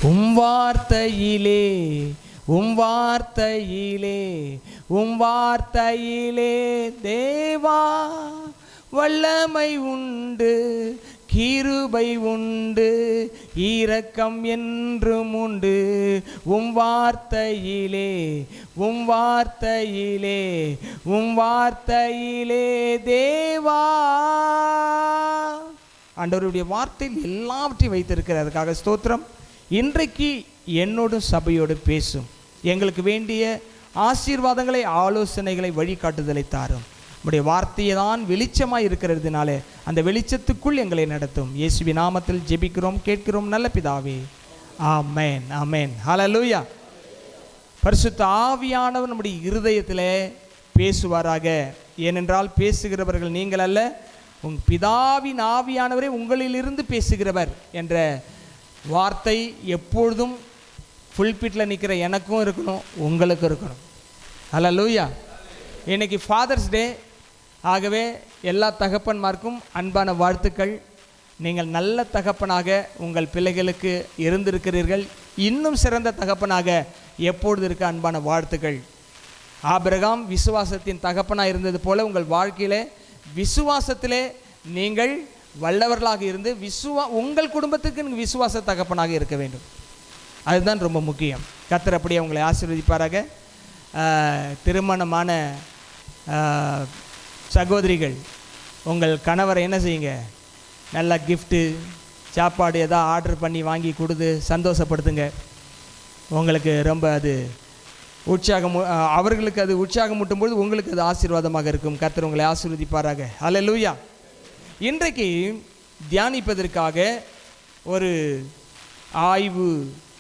உம் வார்த்தையிலே உம் வார்த்தையிலே உம் வார்த்தையிலே தேவா வல்லமை உண்டு, கிருபை உண்டு, இரக்கம் என்றும் உண்டு. உம் வார்த்தையிலே உம் வார்த்தையிலே உம் வார்த்தையிலே தேவா. ஆண்டவருடைய வார்த்தையில் எல்லாவற்றையும் வைத்திருக்கிறார். அதுக்காக ஸ்தோத்திரம். இன்றைக்கு என்னோடும் சபையோடு பேசும். எங்களுக்கு வேண்டிய ஆசீர்வாதங்களை, ஆலோசனைகளை, வழிகாட்டுதலை தாரும். நம்முடைய வார்த்தையை தான் வெளிச்சமாக இருக்கிறதுனாலே அந்த வெளிச்சத்துக்குள் எங்களை நடத்தும். இயேசுவின் நாமத்தில் ஜெபிக்கிறோம், கேட்கிறோம் நல்ல பிதாவே, ஆமென், ஆமென், ஹல்லேலூயா. பரிசுத்த ஆவியானவர் நம்முடைய இருதயத்தில் பேசுவாராக. ஏனென்றால் பேசுகிறவர்கள் நீங்கள் அல்ல, உங்கள் பிதாவின் ஆவியானவரே உங்களிலிருந்து பேசுகிறவர் என்ற வார்த்தை எப்பொழுதும் ஃபுல்பிட்டில் நிற்கிற எனக்கும் இருக்கணும், உங்களுக்கும் இருக்கணும். ஹல்லேலூயா. இன்னைக்கு ஃபாதர்ஸ் டே. ஆகவே எல்லா தகப்பன்மார்க்கும் அன்பான வாழ்த்துக்கள். நீங்கள் நல்ல தகப்பனாக உங்கள் பிள்ளைகளுக்கு இருந்திருக்கிறீர்கள். இன்னும் சிறந்த தகப்பனாக எப்பொழுது இருக்க அன்பான வாழ்த்துக்கள். ஆபிரகாம் விசுவாசத்தின் தகப்பனாக இருந்தது போல உங்கள் வாழ்க்கையிலே விசுவாசத்திலே நீங்கள் வல்லவர்களாக இருந்து உங்கள் குடும்பத்துக்கு நீங்கள் விசுவாச தகப்பனாக இருக்க வேண்டும். அதுதான் ரொம்ப முக்கியம். கர்த்தர் அப்படியே உங்களை ஆசீர்வதிப்பாராக. திருமணமான சகோதரிகள் உங்கள் கணவரை என்ன செய்யுங்க, நல்லா கிஃப்ட்டு, சாப்பாடு எதாவது ஆர்டர் பண்ணி வாங்கி கொடுத்து சந்தோஷப்படுத்துங்க. உங்களுக்கு ரொம்ப அது உற்சாகம், அவர்களுக்கு அது உற்சாகம் ஊட்டும்போது உங்களுக்கு அது ஆசீர்வாதமாக இருக்கும். கர்த்தர் உங்களை ஆசீர்வதிப்பாராக. ஹல்லேலூயா. இன்றைக்கு தியானிப்பதற்காக ஒரு ஆய்வு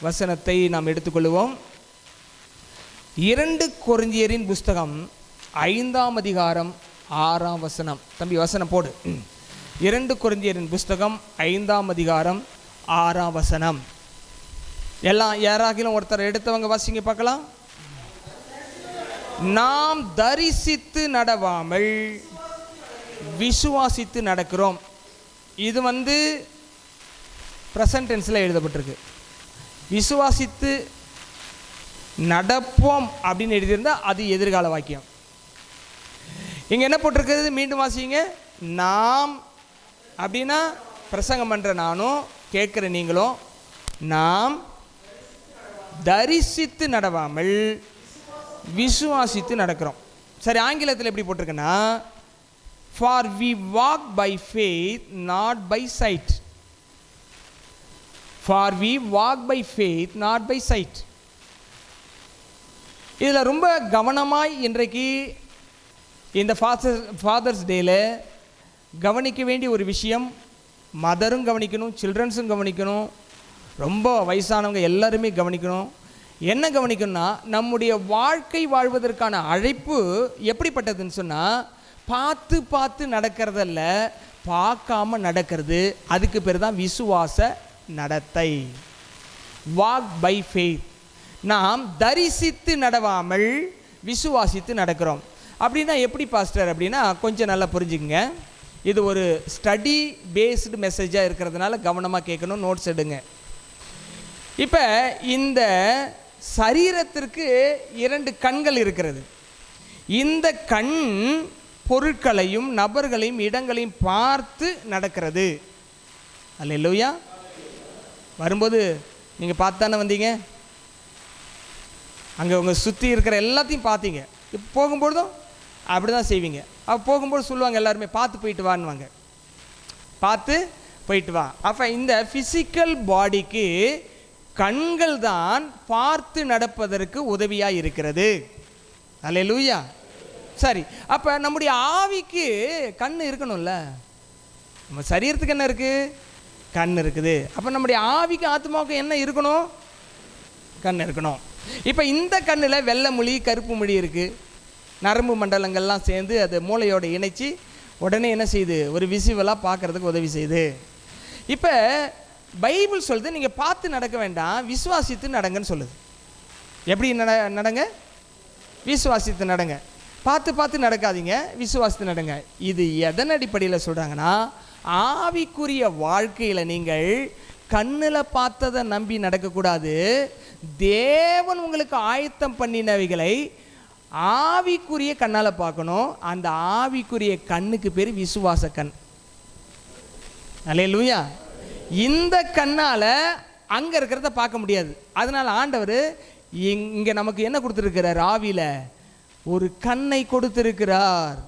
வசனத்தை நாம் எடுத்துக்கொள்வோம். 2 கொரிந்தியரின் புஸ்தகம் 5ஆம் அதிகாரம் 6ஆம் வசனம். தம்பி வசனம் போடு. 2 கொரிந்தியரின் புஸ்தகம் 5ஆம் அதிகாரம் 6ஆம் வசனம். எல்லாம் யாராகிலும் ஒருத்தர் எடுத்தவங்க வாசிங்க பார்க்கலாம். நாம் தரிசித்து நடவாமல் விசுவாசித்து நடக்கிறோம். இது பிரசன்ட் டென்ஸில் எழுதப்பட்டிருக்கு. விசுவாசித்து நடப்போம் அப்படின்னு எழுதியிருந்தால் அது எதிர்கால வாக்கியம். இங்கே என்ன போட்டிருக்கிறது? மீண்டும் வாசிங்க. நாம் அப்படின்னா பிரசங்கம் பண்ணுற நானும் கேட்குற நீங்களும் நாம் தரிசித்து நடவாமல் விசுவாசித்து நடக்கிறோம். சரி, ஆங்கிலத்தில் எப்படி போட்டிருக்குன்னா, for we walk by faith not by sight. For we walk by faith not by sight. இதில் ரொம்ப கவனமாய் இன்றைக்கு இந்த ஃபாதர்ஸ் டேல கவனிக்க வேண்டிய ஒரு விஷயம், மதரும் கவனிக்கணும், சில்ட்ரன்ஸும் கவனிக்கணும், ரொம்ப வயசானவங்க எல்லாருமே கவனிக்கணும். என்ன கவனிக்கணும்னா, நம்முடைய வாழ்க்கை வாழ்வதற்கான அழைப்பு எப்படிப்பட்டதுன்னு சொன்னால், பார்த்து பார்த்து நடக்கிறதல்ல, பார்க்காம நடக்கிறது. அதுக்கு பேர் தான் விசுவாச நடத்தை. Walk by faith. நாம் தரிசித்து நடவாமல் விசுவாசித்து நடக்கிறோம். அப்படின்னா எப்படி பாஸ்டர் அப்படின்னா, கொஞ்சம் நல்லா புரிஞ்சுக்குங்க. இது ஒரு ஸ்டடி பேஸ்டு மெசேஜாக இருக்கிறதுனால கவனமாக கேட்கணும், நோட்ஸ் எடுங்க. இப்போ இந்த சரீரத்திற்கு 2 கண்கள் இருக்கிறது. இந்த கண் பொருட்களையும் நபர்களையும் இடங்களையும் பார்த்து நடக்கிறது. அல்லேலூயா. வரும்போது நீங்கள் பார்த்தானே வந்தீங்க, அங்கே உங்கள் சுற்றி இருக்கிற எல்லாத்தையும் பார்த்தீங்க. இப்போ போகும்பொழுதும் அப்படி தான் செய்வீங்க. அப்போ போகும்போது சொல்லுவாங்க எல்லாருமே, பார்த்து போயிட்டு வான்னுவாங்க, பார்த்து போயிட்டு வா. அப்போ இந்த ஃபிசிக்கல் பாடிக்கு கண்கள் தான் பார்த்து நடப்பதற்கு உதவியாக இருக்கிறது. அல்லேலூயா. சரி, அப்போ நம்முடைய ஆவிக்கு கண் இருக்கணும்ல. நம்ம சரீரத்துக்கு என்ன இருக்குது? கண் இருக்குது. அப்போ நம்முடைய ஆவிக்கு ஆத்மாவுக்கு என்ன இருக்கணும்? கண் இருக்கணும். இப்போ இந்த கண்ணில் வெள்ளை மொழி கருப்பு மொழி இருக்குது. நரம்பு மண்டலங்கள்லாம் சேர்ந்து அது மூளையோடு இணைச்சி உடனே என்ன செய்யுது? ஒரு விசுவலாக பார்க்குறதுக்கு உதவி செய்யுது. இப்போ பைபிள் சொல்லுது, நீங்கள் பார்த்து நடக்க வேண்டாம், விசுவாசித்து நடங்கன்னு சொல்லுது. எப்படி நடங்க? விசுவாசித்து நடங்க. பார்த்து பார்த்து நடக்காதீங்க, விசுவாசித்து நடங்க. இது எதன் அடிப்படையில் சொல்கிறாங்கன்னா, ஆவிக்குரிய வாழ்க்கையில் நீங்கள் கண்ணில் பார்த்ததை நம்பி நடக்கக்கூடாது. தேவன் உங்களுக்கு ஆயத்தம் பண்ணினவைகளை ஆவிக்குரிய கண்ணால் பார்க்கணும். அந்த ஆவிக்குரிய கண்ணுக்கு பேர் விசுவாச கண். அல்லேலூயா. இந்த கண்ணால் அங்கே இருக்கிறத பார்க்க முடியாது. அதனால் ஆண்டவர் இங்கே நமக்கு என்ன கொடுத்துருக்கிறார்? ஆவியில் ஒரு கண்ணை கொடுத்திருக்கிறார்.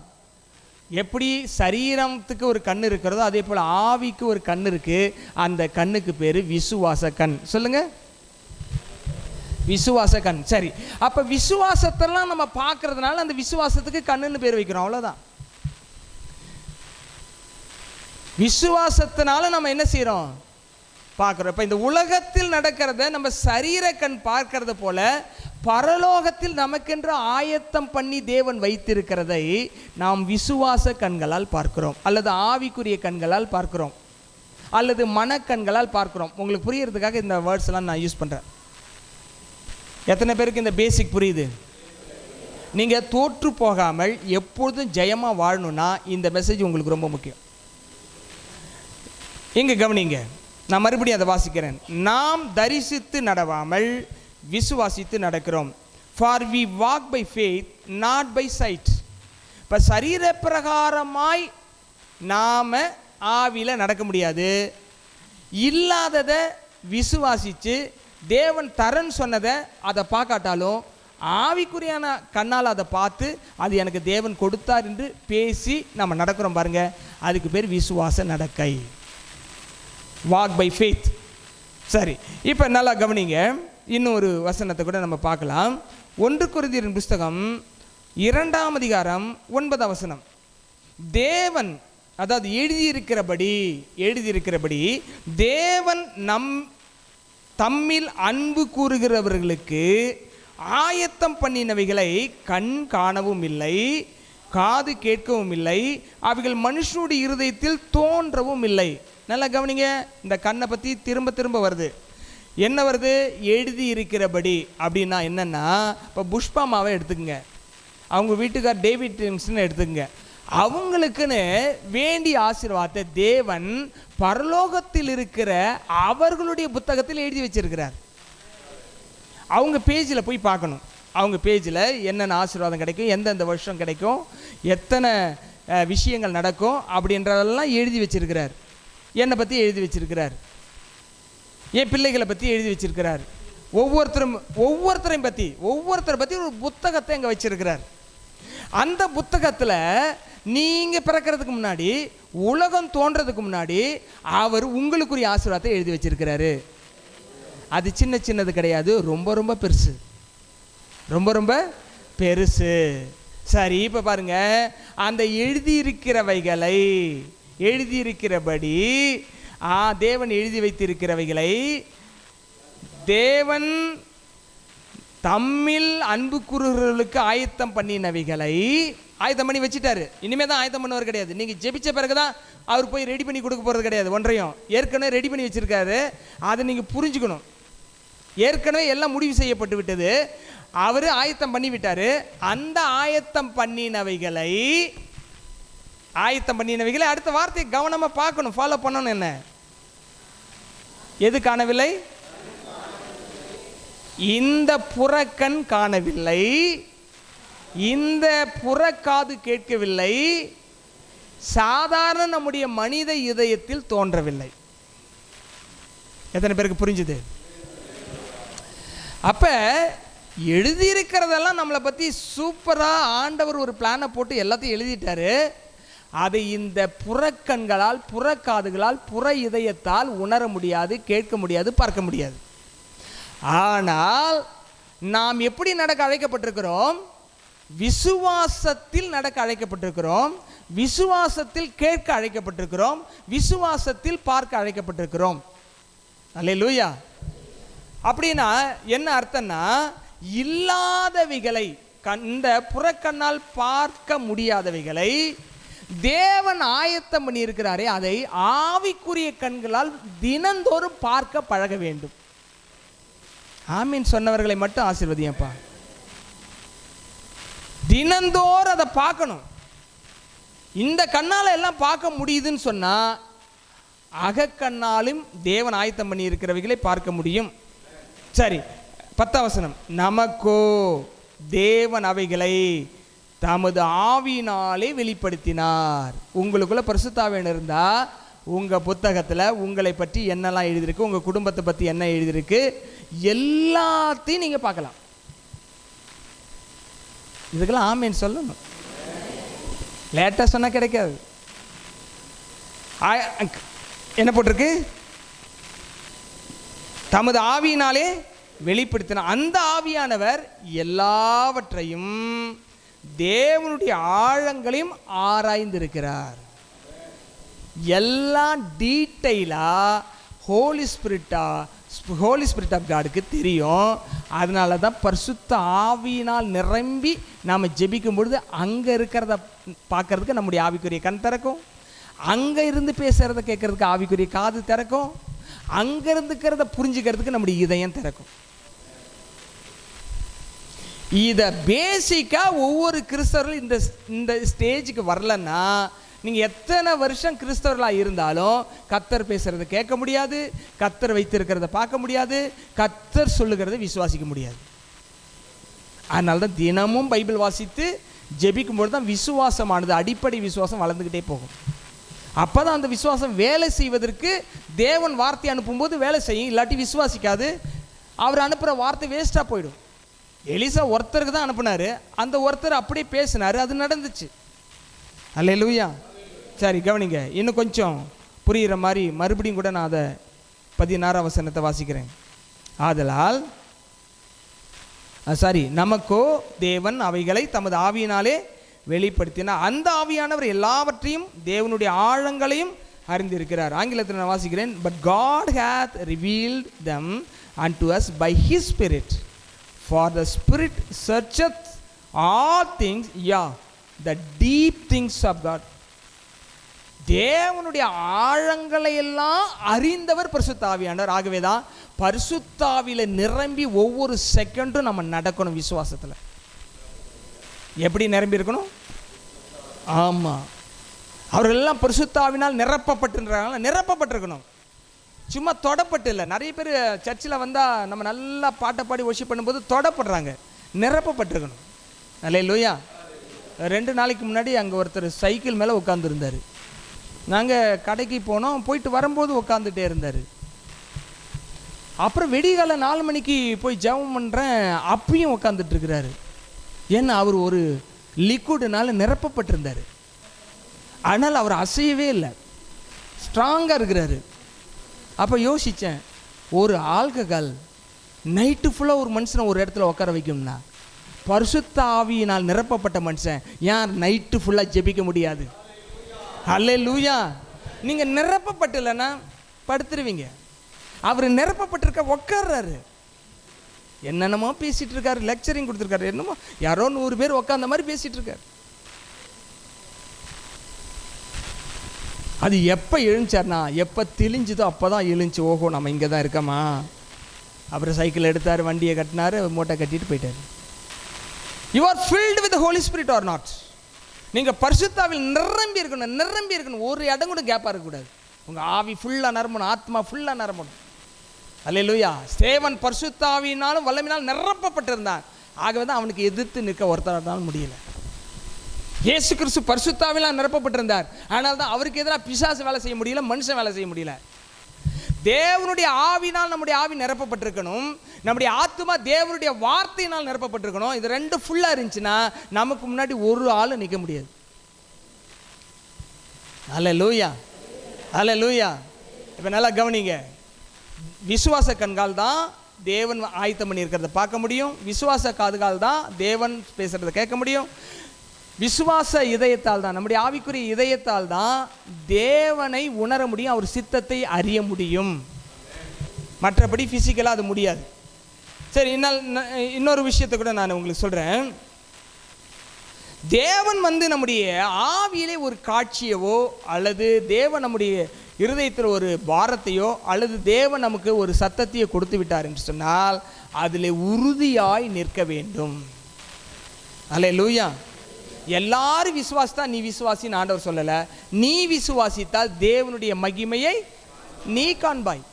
எப்படி சரீரத்துக்கு ஒரு கண் இருக்கிறதோ அதே போல் ஆவிக்கு ஒரு கண் இருக்கு. அந்த கண்ணுக்கு பேர் விசுவாச கண். சொல்லுங்க, விசுவாச கண். சரி, அப்ப விசுவாசத்தெல்லாம் நம்ம பார்க்கறதுனால அந்த விசுவாசத்துக்கு கண்ணுன்னு பேர் வைக்கிறோம், அவ்வளவுதான். விசுவாசத்தினால நம்ம என்ன செய்யறோம்? பார்க்கிறோம். இப்ப இந்த உலகத்தில் நடக்கிறத நம்ம சரீர கண் பார்க்கறது போல பரலோகத்தில் நமக்கென்று ஆயத்தம் பண்ணி தேவன் வைத்திருக்கிறதை நாம் விசுவாச கண்களால் பார்க்கிறோம், அல்லது ஆவிக்குரிய கண்களால் பார்க்கிறோம், அல்லது மனக்கண்களால் பார்க்கிறோம். உங்களுக்கு புரியறதுக்காக இந்த வேர்ட்ஸ் எல்லாம் நான் யூஸ் பண்றேன். எத்தனை பேருக்கு இந்த பேசிக் புரியுது? நீங்க தோற்று போகாமல் எப்பொழுதும் ஜெயமா வாழணும்னா இந்த மெசேஜ் உங்களுக்கு ரொம்ப முக்கியம். இங்க கவனிங்க, நான் மறுபடியும் அதை வாசிக்கிறேன். நாம் தரிசித்து நடவாமல் விசுவாசித்து நடக்கிறோம். For we walk by faith not by sight. இப்போ சரீர பிரகாரமாய் நாம் ஆவியில் நடக்க முடியாது. இல்லாததை விசுவாசித்து தேவன் தரன்னு சொன்னதை அதை பார்க்காட்டாலும் ஆவிக்குரியான கண்ணால் அதை பார்த்து அது எனக்கு தேவன் கொடுத்தார் என்று பேசி நம்ம நடக்கிறோம் பாருங்க, அதுக்கு பேர் விசுவாச நடக்கை. Walk by faith. சரி, இப்போ நல்லா கவனிங்க, இன்னொரு வசனத்தை கூட நம்ம பார்க்கலாம். 1 கொரிந்தியரின் புஸ்தகம் 2ஆம் அதிகாரம் 9ஆம் வசனம். தேவன், அதாவது எழுதியிருக்கிறபடி தேவன் தம்மில் அன்பு கூறுகிறவர்களுக்கு ஆயத்தம் பண்ணினவைகளை கண் காணவும் இல்லை, காது கேட்கவும் இல்லை, அவைகள் மனுஷனுடைய இருதயத்தில் தோன்றவும் இல்லை. நல்லா கவனிங்க, இந்த கண்ணை பற்றி திரும்ப திரும்ப வருது. என்ன வருது? எழுதி இருக்கிறபடி. அப்படின்னா என்னன்னா, இப்போ புஷ்பாமாவை எடுத்துக்கங்க, அவங்க வீட்டுக்கார் டேவிட் டிம்ஸ்ன்னு எடுத்துக்கங்க. அவங்களுக்குன்னு வேண்டிய ஆசீர்வாதத்தை தேவன் பரலோகத்தில் இருக்கிற அவர்களுடைய புத்தகத்தில் எழுதி வச்சிருக்கிறார். அவங்க பேஜில் போய் பார்க்கணும். அவங்க பேஜில் என்னென்ன ஆசீர்வாதம் கிடைக்கும், எந்தெந்த வருஷம் கிடைக்கும், எத்தனை விஷயங்கள் நடக்கும் அப்படின்றதெல்லாம் எழுதி வச்சிருக்கிறார். என்னை பற்றி எழுதி வச்சிருக்கிறார், என் பிள்ளைகளை பற்றி எழுதி வச்சிருக்கிறார். ஒவ்வொருத்தரை பற்றி ஒரு புத்தகத்தை அங்கே வச்சிருக்கிறார். அந்த புத்தகத்தில் நீங்கள் பிறக்கிறதுக்கு முன்னாடி, உலகம் தோன்றதுக்கு முன்னாடி அவர் உங்களுக்குரிய ஆசீர்வாதத்தை எழுதி வச்சிருக்கிறாரு. அது சின்ன சின்னது கிடையாது, ரொம்ப ரொம்ப பெருசு, ரொம்ப ரொம்ப பெருசு. சரி, இப்போ பாருங்க, அந்த எழுதியிருக்கிறபடி தேவன் எழுதி வைத்திருக்கிறவைகளை தேவன் தம்மில் அன்பு கூறுகிறவர்களுக்கு ஆயத்தம் பண்ணினவைகளை ஆயத்தம் பண்ணி வச்சுட்டாரு. இனிமேல் தான் ஆயத்தம் பண்ணுவார் கிடையாது. நீங்கள் ஜெபிச்ச பிறகுதான் அவர் போய் ரெடி பண்ணி கொடுக்க போகிறது கிடையாது. ஒன்றையும் ஏற்கனவே ரெடி பண்ணி வச்சிருக்காரு. அதை நீங்கள் புரிஞ்சுக்கணும். ஏற்கனவே எல்லாம் முடிவு செய்யப்பட்டு விட்டது. அவர் ஆயத்தம் பண்ணி விட்டாரு. அந்த ஆயத்தம் பண்ணினவைகளை அடுத்த வார்த்தையை கவனமாக பார்க்கணும், ஃபாலோ பண்ணணும். என்ன எது காணவில்லை? இந்த புறக்கண் காணவில்லை, இந்த புறக்காது கேட்கவில்லை, சாதாரண நம்முடைய மனித இதயத்தில் தோன்றவில்லை. எத்தனை பேருக்கு புரிஞ்சுது? அப்ப எழுதியிருக்கிறதெல்லாம் நம்மளை பற்றி சூப்பராக ஆண்டவர் ஒரு பிளானை போட்டு எல்லாத்தையும் எழுதிட்டாரு. அதை இந்த புறக்கண்களால், புறக்காதுகளால், புற இதயத்தால் உணர முடியாது, கேட்க முடியாது, பார்க்க முடியாது. ஆனால் நாம் எப்படி நடக்க அழைக்கப்பட்டிருக்கிறோம்? விசுவாசத்தில் நடக்க அழைக்கப்பட்டிருக்கிறோம், விசுவாசத்தில் கேட்க அழைக்கப்பட்டிருக்கிறோம், விசுவாசத்தில் பார்க்க அழைக்கப்பட்டிருக்கிறோம். அல்லேலூயா. அப்படின்னா என்ன அர்த்தம்னா, இல்லாதவைகளை, இந்த புறக்கண்ணால் பார்க்க முடியாதவைகளை தேவன் ஆயத்தம் பண்ணி இருக்கிறாரே, அதை ஆவிக்குரிய கண்களால் தினந்தோறும் பார்க்க பழக வேண்டும். ஆமீன் சொன்னவர்களை மட்டும் ஆசீர்வதியப்பா. தினந்தோறும் அதை பார்க்கணும். இந்த கண்ணால் எல்லாம் பார்க்க முடியுதுன்னு சொன்னா அகக்கண்ணாலும் தேவன் ஆயத்தம் பண்ணி இருக்கிறவைகளை பார்க்க முடியும். சரி, 10ஆம் வசனம். நமக்கோ தேவன் அவைகளை தமது ஆவியினாலே வெளிப்படுத்தினார். உங்களுக்குள்ள பரிசுத்த ஆவியானவர் இருந்தா உங்கள் புத்தகத்தில் உங்களை பற்றி என்னெல்லாம் எழுதியிருக்கு, உங்கள் குடும்பத்தை பற்றி என்ன எழுதியிருக்கு, எல்லாத்தையும் நீங்கள் பார்க்கலாம். இதுக்கெல்லாம் ஆமேன்னு சொல்லணும். லேட்டாக சொன்னால் கிடைக்காது. என்ன போட்டிருக்கு? தமது ஆவியினாலே வெளிப்படுத்தினார். அந்த ஆவியானவர் எல்லாவற்றையும் தேவனுடைய ஆழங்களையும் ஆராய்ந்திருக்கிறார். எல்லாம் டீட்டெயிலாக ஹோலி ஸ்பிரிட் ஆஃப் காடுக்கு தெரியும். அதனால தான் பரிசுத்த ஆவியினால் நிரம்பி நாம் ஜெபிக்கும் பொழுது அங்கே இருக்கிறத பார்க்கறதுக்கு நம்முடைய ஆவிக்குரிய கண் திறக்கும், அங்கே இருந்து பேசுகிறத கேட்கறதுக்கு ஆவிக்குரிய காது திறக்கும், அங்கே இருந்துக்கிறத புரிஞ்சுக்கிறதுக்கு நம்முடைய இதயம் திறக்கும். இதை பேசிக்காக ஒவ்வொரு கிறிஸ்தவர்களும் இந்த ஸ்டேஜுக்கு வரலன்னா நீங்கள் எத்தனை வருஷம் கிறிஸ்தவர்களாக இருந்தாலும் கர்த்தர் பேசுகிறத கேட்க முடியாது, கர்த்தர் வைத்திருக்கிறத பார்க்க முடியாது, கர்த்தர் சொல்லுகிறத விசுவாசிக்க முடியாது. அதனால தான் தினமும் பைபிள் வாசித்து ஜெபிக்கும்போது தான் விசுவாசமானது, அடிப்படை விசுவாசம் வளர்ந்துக்கிட்டே போகும். அப்போ தான் அந்த விசுவாசம் வேலை செய்வதற்கு தேவன் வார்த்தை அனுப்பும்போது வேலை செய்யும். இல்லாட்டி விசுவாசிக்காது. அவர் அனுப்புகிற வார்த்தை வேஸ்ட்டாக போயிடும். எலிசா ஒருத்தருக்கு தான் அனுப்புனார், அந்த ஒருத்தர் அப்படியே பேசினார், அது நடந்துச்சு. அல்லேலூயா. சரி, கவனிங்க, இன்னும் கொஞ்சம் புரிகிற மாதிரி மறுபடியும் கூட நான் அதை 16ஆம் வசனத்தை வாசிக்கிறேன். ஆதலால் நமக்கோ தேவன் அவைகளை தமது ஆவியினாலே வெளிப்படுத்தினார். அந்த ஆவியானவர் எல்லாவற்றையும் தேவனுடைய ஆழங்களையும் அறிந்திருக்கிறார். ஆங்கிலத்தில் நான் வாசிக்கிறேன். But God hath revealed them unto us by his spirit, for the spirit searcheth all things, the deep things of God. தேவனுடைய ஆழங்களை எல்லாம் அறிந்தவர் பரிசுத்த ஆவியானவர். ஆகவே தான் பரிசுத்த ஆவியில நிரம்பி ஒவ்வொரு செகண்டும் நம்ம நடக்கணும். விசுவாசத்தில் எப்படி நிரம்பி இருக்கணும்? ஆமாம், அவர்கள் எல்லாம் பரிசுத்த ஆவியினால் நிரப்பப்பட்டிருக்கணும். சும்மா தொடப்பட்டு இல்லை. நிறைய பேர் சர்ச்சில் வந்தால் நம்ம நல்லா பாட்டை பாடி ஒர்ஷிப் பண்ணும்போது தொடப்படுறாங்க. நிரப்பப்பட்டிருக்கணும். அல்லேலூயா. 2 நாளைக்கு முன்னாடி அங்கே ஒருத்தர் சைக்கிள் மேலே உட்காந்துருந்தார். நாங்கள் கடைக்கு போனோம், போயிட்டு வரும்போது உட்காந்துட்டே இருந்தார். அப்புறம் வெடிகால 4 மணிக்கு போய் ஜெபம் பண்ணுறேன், அப்பயும் உட்காந்துட்ருக்கிறாரு. ஏன்னா அவர் ஒரு லிக்விடுனால நிரப்பப்பட்டிருந்தார். ஆனால் அவர் அசையவே இல்லை, ஸ்ட்ராங்காக இருக்கிறாரு. அப்போ யோசித்தேன், ஒரு ஆல்கஹால் நைட்டு ஃபுல்லாக ஒரு மனுஷனை ஒரு இடத்துல உட்கார வைக்கும்னா, பரிசுத்த ஆவியினால் நிரப்பப்பட்ட மனுஷன் ஏன் நைட்டு ஃபுல்லாக ஜெபிக்க முடியாது? அல்லேலூயா. நீங்கள் நிரப்பப்பட்டலைன்னா படுத்துருவீங்க. அவர் நிரப்பப்பட்டிருக்க உட்கார்றாரு, என்னென்னமோ பேசிகிட்டு இருக்காரு, லெக்சரிங் கொடுத்துருக்காரு, என்னமோ யாரோ 100 பேர் உட்காந்த மாதிரி பேசிகிட்டு இருக்காரு. அது எப்போ எழுந்தார்னா, எப்போ தெளிஞ்சுதோ அப்போ தான் எழுந்துச்சு. ஓஹோ, நம்ம இங்கே தான் இருக்கோமா. அப்புறம் சைக்கிள் எடுத்தார், வண்டியை கட்டினார், மூட்டை கட்டிட்டு போயிட்டார். You are filled with holy spirit or not? நீங்கள் பரிசுத்தாவில் நிரம்பி இருக்கணும். ஒரு இடம் கூட கேப்பாக இருக்கக்கூடாது. உங்கள் ஆவி ஃபுல்லாக நிரம்பணும், ஆத்மா ஃபுல்லாக நிரம்பணும். அல்லேலூயா. ஸ்தேவன் பரிசுத்தாவினாலும் வல்லமையினாலும் நிரப்பப்பட்டிருந்தான். ஆகவே தான் அவனுக்கு எதிர்த்து நிற்க ஒருத்தராலும் முடியல. இயேசு கிறிஸ்து பரிசுத்தாவினால் நிரப்பப்பட்டிருந்தார். ஆனால் தான் அவருக்கு எதிராக பிசாசு வேலை செய்ய முடியல, மனுஷன் வேலை செய்ய முடியல. தேவனுடைய ஆவினால் நம்முடைய ஆவி நிரப்பப்பட்டிருக்கணும், நம்முடைய ஆத்மா தேவனுடைய வார்த்தையினால் நிரப்பப்பட்டிருக்கணும். இது 2 ஃபுல்லாக இருந்துச்சுன்னா நமக்கு முன்னாடி ஒரு ஆள் நிற்க முடியாது. அல்லேலூயா, அல்லேலூயா. இப்போ நல்லா கவனிங்க. விசுவாச கண்கால் தான் தேவன் ஆயத்தம் பண்ணி இருக்கிறத பார்க்க முடியும். விசுவாச காதுகால் தான் தேவன் பேசுகிறத கேட்க முடியும். விசுவாச இதயத்தால் தான், நம்முடைய ஆவிக்குரிய இதயத்தால் தான் தேவனை உணர முடியும், அவர் சித்தத்தை அறிய முடியும். மற்றபடி ஃபிசிக்கலாக அது முடியாது. சரி, இன்னொரு விஷயத்தை கூட நான் உங்களுக்கு சொல்கிறேன். தேவன் நம்முடைய ஆவியிலே ஒரு காட்சியவோ அல்லது தேவன் நம்முடைய இருதயத்தில் ஒரு பாரத்தையோ அல்லது தேவன் நமக்கு ஒரு சத்தத்தையோ கொடுத்து விட்டார் என்று சொன்னால் அதில் உறுதியாய் நிற்க வேண்டும். அல்லேலூயா. எல்லாரும் விசுவாசித்தா நீ விசுவாசின்னு ஆண்டவர் சொல்லலை. நீ விசுவாசித்தால் தேவனுடைய மகிமையை நீ காண்பாய்.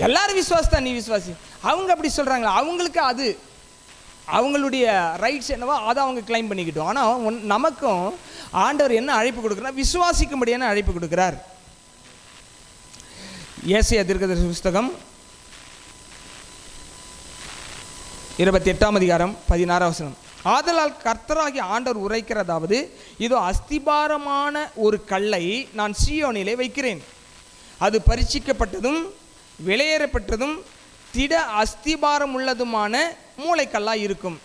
எல்லாரும் விசுவாசத்தான், நீ விசுவாசி. அவங்க அப்படி சொல்கிறாங்களா? அவங்களுக்கு அது அவங்களுடைய ரைட்ஸ் என்னவோ அதை அவங்க கிளைம் பண்ணிக்கிட்டோம். ஆனால் நமக்கும் ஆண்டவர் என்ன அழைப்பு கொடுக்குறார்? விசுவாசிக்கும்படியான அழைப்பு கொடுக்குறார். ஏசாயா தீர்க்கதரிசி புஸ்தகம் 28ஆம் அதிகாரம் 16ஆம் வசனம். ஆதலால் கர்த்தராகிய ஆண்டவர் உரைக்கிறதாவது, இதோ அஸ்திபாரமான ஒரு கல்லை நான் சீயோனிலே வைக்கிறேன், அது பரீட்சிக்கப்பட்டதும் வெளியேறப்பட்டதும் திட அஸ்திபாரம் உள்ளதுமான மூளைக்கல்லாக இருக்கும்.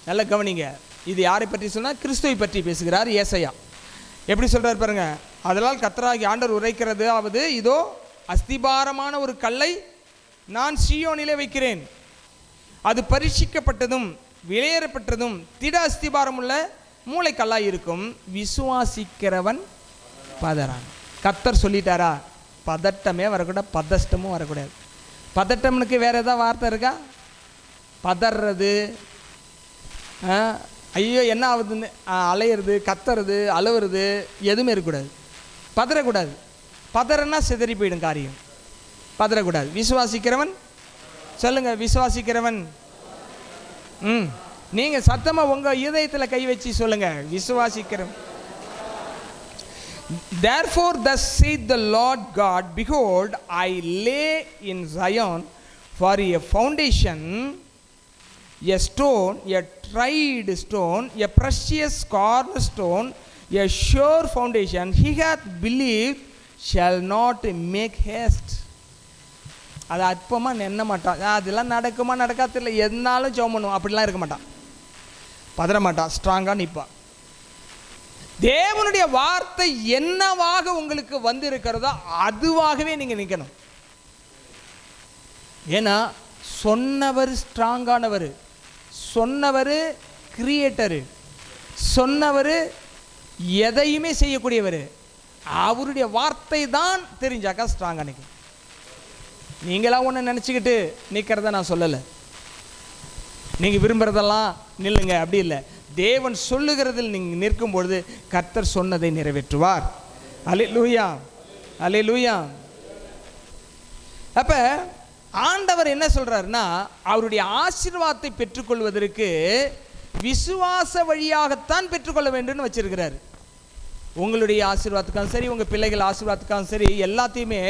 நல்ல கவனிங்க, இது யாரை பற்றி சொன்னால் கிறிஸ்துவை பற்றி பேசுகிறார் ஏசாயா. எப்படி சொல்கிறார் பாருங்க. அதனால் கர்த்தராகிய ஆண்டவர் உரைக்கிறதாவது, இதோ அஸ்திபாரமான ஒரு கல்லை நான் சீயோனிலே வைக்கிறேன், அது பரீட்சிக்கப்பட்டதும் வெளியேறப்பட்டதும் திட அஸ்திபாரம் உள்ள மூளைக்கல்லாக இருக்கும், விசுவாசிக்கிறவன் பதறான். கர்த்தர் சொல்லிட்டாரா? பதட்டமே வரக்கூடாது, பதஷ்டமும் வரக்கூடாது. பதட்டம்னுக்கு வேறு ஏதாவது வார்த்தை இருக்கா? பதறது, ஐயோ என்ன ஆகுதுன்னு அலையிறது, கத்துறது, அழுவுறது எதுவுமே இருக்கக்கூடாது. பதறக்கூடாது. பதறன்னா சிதறி போயிடும் காரியம். பதறக்கூடாது. விசுவாசிக்கிறவன் சொல்லுங்கள், விசுவாசிக்கிறவன். நீங்கள் சத்தமாக உங்கள் இதயத்தில் கை வச்சு சொல்லுங்கள், விசுவாசிக்கிறவன். Therefore thus saith the Lord God, behold, I lay in Zion for a foundation, a stone, a tried stone, a precious cornerstone, a sure foundation. He hath believed shall not make haste. அது அற்பமாக எண்ண மாட்டான். அதெல்லாம் நடக்குமா நடக்காது இல்லை, எதுனாலும் ஜெபம் பண்ணுவான். அப்படிலாம் இருக்க மாட்டான், பதற மாட்டான், ஸ்ட்ராங்காக நிற்பான். தேவனுடைய வார்த்தை என்னவாக உங்களுக்கு வந்து இருக்கிறதோ அதுவாகவே நீங்கள் நிற்கணும். ஏன்னா சொன்னவர் ஸ்ட்ராங்கானவர், சொன்னவர் கிரியேட்டரு, சொன்னவர் எதையுமே செய்யக்கூடியவர். அவருடைய வார்த்தை தான் தெரிஞ்சாக்கா ஸ்ட்ராங்காக நிற்கும். நீங்களாம் ஒன்று நினச்சிக்கிட்டு நிற்கிறத நான் சொல்லலை. நீங்கள் விரும்புகிறதெல்லாம் நில்லுங்க, அப்படி இல்லை. தேவன் சொல்லுகிறதில் நீங்கள் நிற்கும் பொழுது கர்த்தர் சொன்னதை நிறைவேற்றுவார். அல்லேலூயா, அல்லேலூயா. அப்போ ஆண்டவர் என்ன சொல்கிறாருன்னா, அவருடைய ஆசீர்வாதத்தை பெற்றுக்கொள்வதற்கு விசுவாச வழியாகத்தான் பெற்றுக்கொள்ள வேண்டும்னு வச்சிருக்கிறார். உங்களுடைய ஆசீர்வாதத்துக்காகவும் சரி, உங்கள் பிள்ளைகள் ஆசீர்வாதத்துக்காகவும் சரி, எல்லாத்தையுமே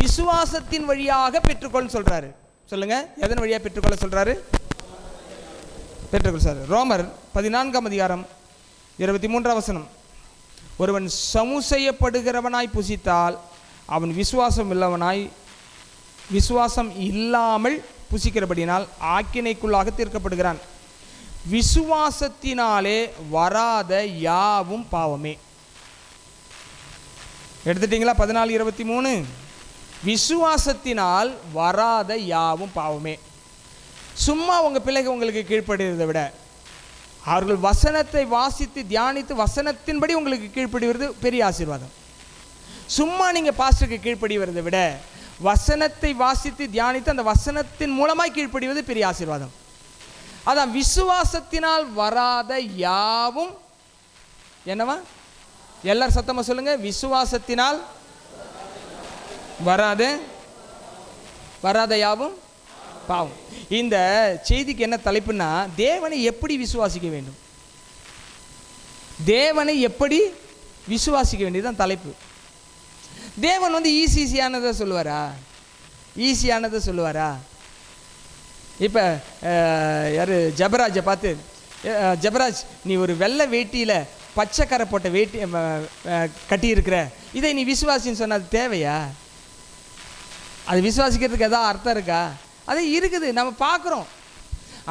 விசுவாசத்தின் வழியாக பெற்றுக்கொள்ள சொல்கிறாரு. சொல்லுங்கள், எதன் வழியாக பெற்றுக்கொள்ள சொல்கிறாரு? பெற்றுக்கொள் சார். ரோமர் 14ஆம் அதிகாரம் 23ஆம் வசனம். ஒருவன் சமுசெய்யப்படுகிறவனாய் புசித்தால் அவன் விசுவாசம் இல்லாமல் புசிக்கிறபடினால் ஆக்கினைக்குள்ளாக தீர்க்கப்படுகிறான். விசுவாசத்தினாலே வராத யாவும் பாவமே. எடுத்துட்டீங்களா? 14:23. விசுவாசத்தினால் வராத யாவும் பாவமே. சும்மா உங்கள் பிள்ளைகள் உங்களுக்கு கீழ்ப்படுகிறதை விட அவர்கள் வசனத்தை வாசித்து தியானித்து வசனத்தின்படி உங்களுக்கு கீழ்ப்படிவது பெரிய ஆசீர்வாதம். சும்மா நீங்கள் பாஸ்டருக்கு கீழ்ப்படிவதை விட வசனத்தை வாசித்து தியானித்து அந்த வசனத்தின் மூலமாய் கீழ்ப்படிவது பெரிய ஆசீர்வாதம். அதான் விசுவாசத்தினால் வராத யாவும் என்னவா? எல்லாரும் சத்தமாக சொல்லுங்க, விசுவாசத்தினால் வராத யாவும் பாவம். இந்த செய்திக்கு என்ன தலைப்புன்னா, தேவனை எப்படி விசுவாசிக்க வேண்டும், தேவனை எப்படி விசுவாசிக்க வேண்டியதுதான் தலைப்பு. தேவன் ஈஸியானதை சொல்லுவாரா? இப்போ யார் ஜபராஜை பார்த்து, ஜபராஜ் நீ ஒரு வெள்ளை வேட்டியில் பச்சை கரை போட்ட வேட்டி கட்டியிருக்கிற, இதை நீ விசுவாசின்னு சொன்ன அது தேவையா? அது விசுவாசிக்கிறதுக்கு எதாவது அர்த்தம் இருக்கா? அது இருக்குது, நம்ம பார்க்குறோம்.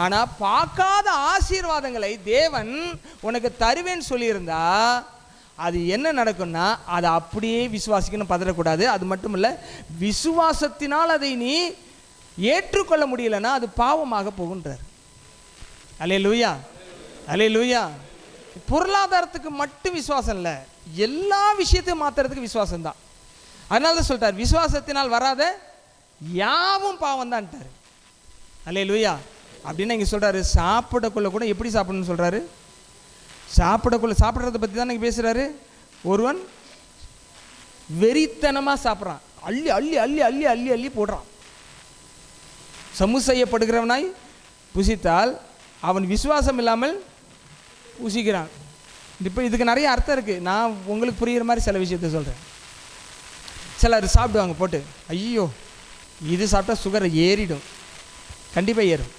ஆனால் பார்க்காத ஆசீர்வாதங்களை தேவன் உனக்கு தருவேன்னு சொல்லியிருந்தா அது என்ன நடக்கும்னா, அதை அப்படியே விசுவாசிக்கணும், பதறக்கூடாது. அது மட்டும் இல்லை, விசுவாசத்தினால் அதை நீ ஏற்றுக்கொள்ள முடியலன்னா அது பாவமாக போகுன்றார். அல்லேலூயா, அல்லேலூயா. பொருளாதாரத்துக்கு மட்டும் விசுவாசம் இல்லை, எல்லா விஷயத்தையும் மாற்றுறதுக்கு விசுவாசம் தான். அதனால தான் சொல்லிட்டார், விசுவாசத்தினால் வராத யாவும் பாவம் தான்ட்டார். அல்லேலூயா. அப்படின்னு இங்கே சொல்கிறாரு, சாப்பிடக்குள்ள கூட எப்படி சாப்பிடணும்னு சொல்கிறாரு. சாப்பிடறத பற்றி தான் இங்கே பேசுகிறாரு. ஒருவன் வெறித்தனமாக சாப்பிட்றான். அள்ளி அள்ளி அள்ளி அள்ளி அள்ளி அள்ளி போடுறான். சமு செய்யப்படுகிறவனாய் புசித்தால் அவன் விசுவாசம் இல்லாமல் புசிக்கிறான். இப்போ இதுக்கு நிறைய அர்த்தம் இருக்குது. நான் உங்களுக்கு புரிகிற மாதிரி சில விஷயத்த சொல்கிறேன். சிலர் சாப்பிடுவாங்க போட்டு, ஐயோ இது சாப்பிட்டா சுகர் ஏறிடும், கண்டிப்பாக ஏறும்.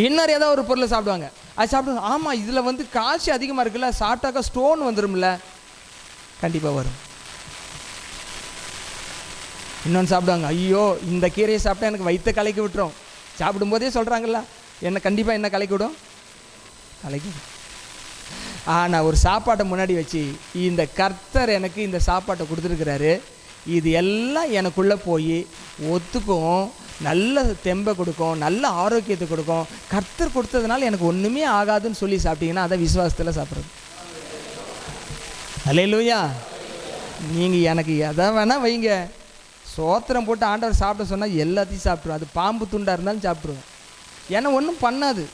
இன்னொரு ஏதோ ஒரு பொருளை சாப்பிடுவாங்க, அது சாப்பிடுவாங்க, ஆமாம் இதில் வந்து காய்ச்சி அதிகமாக இருக்குல்ல, சாப்பிட்டாக்கா ஸ்டோன் வந்துடும்ல, கண்டிப்பாக வரும். இன்னொன்று சாப்பிடுவாங்க, ஐயோ இந்த கீரையை சாப்பிட்டா எனக்கு வயிற்ற கலக்கி விட்டுரும், சாப்பிடும்போதே சொல்கிறாங்கல்ல என்ன கண்டிப்பாக என்ன கலக்கி விடும், கலக்கி. ஆனால் ஒரு சாப்பாட்டை முன்னாடி வச்சு, இந்த கர்த்தர் எனக்கு இந்த சாப்பாட்டை கொடுத்துருக்கிறாரு, இது எல்லாம் எனக்குள்ளே போய் ஒத்துக்கும், நல்ல தெம்பை கொடுக்கும், நல்ல ஆரோக்கியத்தை கொடுக்கும், கர்த்தர் கொடுத்ததுனால எனக்கு ஒன்றுமே ஆகாதுன்னு சொல்லி சாப்பிட்டீங்கன்னா அதை விசுவாசத்தில் சாப்பிட்றது. அல்லேலூயா. நீங்கள் எனக்கு எதை வேணால் வைங்க, சோத்திரம் போட்டு ஆண்டவர் சாப்பிட சொன்னால் எல்லாத்தையும் சாப்பிட்ருவோம். அது பாம்பு துண்டாக இருந்தாலும் சாப்பிட்ருவோம், ஏன்னா ஒன்றும் பண்ணாது.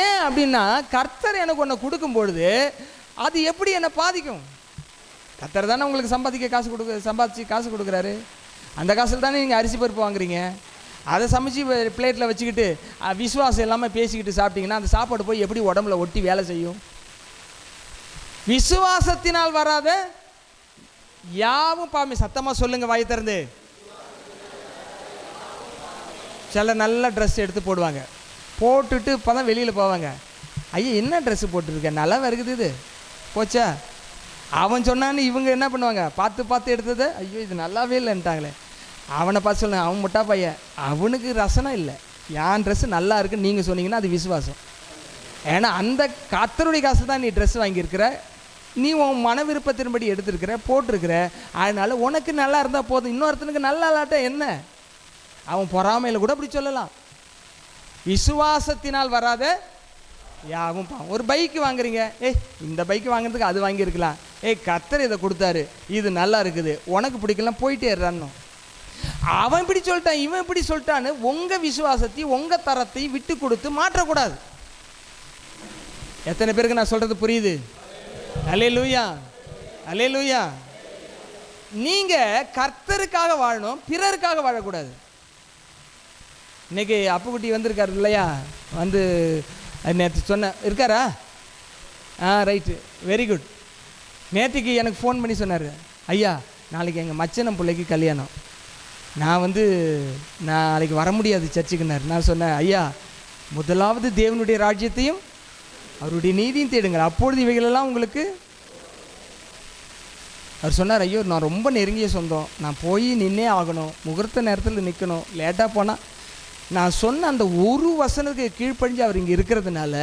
ஏன் அப்படின்னா கர்த்தர் எனக்கு ஒன்று கொடுக்கும்பொழுது அது எப்படி என்னை பாதிக்கும்? கர்த்தர் தானே உங்களுக்கு சம்பாதிச்சு காசு கொடுக்குறாரு. அந்த காசில் தானே நீங்கள் அரிசி பருப்பு வாங்குறீங்க. அதை சமைச்சு பிளேட்டில் வச்சுக்கிட்டு விசுவாசம் இல்லாமல் பேசிக்கிட்டு சாப்பிட்டீங்கன்னா அந்த சாப்பாடு போய் எப்படி உடம்புல ஒட்டி வேலை செய்யும்? விசுவாசத்தினால் வராத யாவும் பாமே. சத்தமாக சொல்லுங்க வாயை திறந்து. சில நல்ல ட்ரெஸ் எடுத்து போடுவாங்க, போட்டுட்டு இப்போ தான் வெளியில் போவாங்க, ஐயா என்ன ட்ரெஸ்ஸு போட்டுருக்க, நல்லா இருக்குது இது போச்சா. அவன் சொன்னான்னு இவங்க என்ன பண்ணுவாங்க, பார்த்து பார்த்து எடுத்தது, ஐயோ இது நல்லாவே இல்லைன்ட்டாங்களே. அவனை பார்த்து சொல்லுங்க, அவன் முட்டா பையன், அவனுக்கு ரசனை இல்லை. என் ட்ரெஸ்ஸு நல்லா இருக்குன்னு நீங்கள் சொன்னீங்கன்னா அது விசுவாசம். ஏன்னா அந்த கர்த்தருடைய காசு தான் நீ ட்ரெஸ் வாங்கியிருக்கிற, நீ உன் மன விருப்பத்தின்படி எடுத்துருக்கிற, போட்டிருக்கிற, அதனால் உனக்கு நல்லா இருந்தால் போதும், இன்னொருத்தனுக்கு நல்லா இல்லாட்ட என்ன? அவன் பொறாமையில் கூட அப்படி சொல்லலாம். விசுவாசத்தினால் வராத யாவும் பாவம். ஒரு பைக்கு வாங்குறீங்க, இந்த பைக்கு வாங்குறதுக்கு அது வாங்கியிருக்கலாம், கர்த்தர் இதை கொடுத்தாரு, இது நல்லா இருக்குது, உனக்கு பிடிக்கலாம், போயிட்டே இருறான்னு. அவன் இப்படி சொல்லிட்டான், இவன் இப்படி சொல்லிட்டான்னு உங்கள் விசுவாசத்தையும் உங்கள் தரத்தை விட்டு கொடுத்து மாற்றக்கூடாது. எத்தனை பேருக்கு நான் சொல்கிறது புரியுது? அல்லேலூயா, அல்லேலூயா. நீங்கள் கர்த்தருக்காக வாழணும், பிறருக்காக வாழக்கூடாது. இன்றைக்கி அப்புக்குட்டி வந்திருக்காரு இல்லையா, வந்து நேற்று சொன்ன இருக்காரா? Right, very good. நேற்றுக்கு எனக்கு ஃபோன் பண்ணி சொன்னார், ஐயா நாளைக்கு எங்கள் மச்சனம் பிள்ளைக்கு கல்யாணம், நான் நாளைக்கு வர முடியாது சர்ச்சுக்குன்னார். நான் சொன்னேன், ஐயா முதலாவது தேவனுடைய ராஜ்யத்தையும் அவருடைய நீதியும் தேடுங்கள், அப்பொழுது இவைகளெல்லாம் உங்களுக்கு. அவர் சொன்னார், ஐயோ நான் ரொம்ப நெருங்கிய சொந்தம், நான் போய் நின்னே ஆகணும், முகூர்த்த நேரத்தில் நிற்கணும், லேட்டாக போனால். நான் சொன்ன அந்த ஒரு வசனத்துக்கு கீழ்ப்படிஞ்சு அவர் இங்கே இருக்கிறதுனால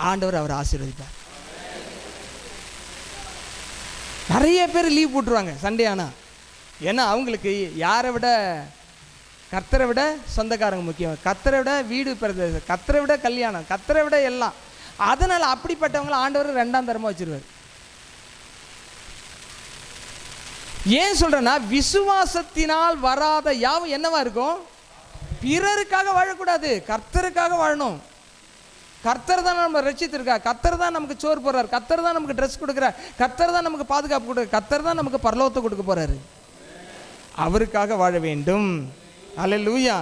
ஆண்டவர் அவர் ஆசீர்வதிப்பார். நிறைய பேர் லீவ் போட்டுருவாங்க சண்டே ஆனால், ஏன்னா அவங்களுக்கு யாரை விட கர்த்தரை விட சொந்தக்காரங்க முக்கியம், கர்த்தரை விட வீடு பிறந்தது, கர்த்தரை விட கல்யாணம், கர்த்தரை விட எல்லாம். அதனால் அப்படிப்பட்டவங்களை ஆண்டவர் ரெண்டாம் தரமாக வச்சிருவார். ஏன் சொல்கிறேன்னா விசுவாசத்தினால் வராத யாவும் என்னவா இருக்கும்? பிறருக்காக வாழக்கூடாது, கர்த்தருக்காக வாழணும். கர்த்தர் தான் நம்ம ரட்சித்திருக்கா, கர்த்தர் தான் நமக்கு சோறு போடுறார், கர்த்தர் தான் நமக்கு ட்ரெஸ் கொடுக்குறார், கர்த்தர் தான் நமக்கு பாதுகாப்பு கொடுக்குறார், கர்த்தர் தான் நமக்கு பரலோகத்தை கொடுக்க போறாரு. அவருக்காக வாழ வேண்டும். அல்லேலூயா,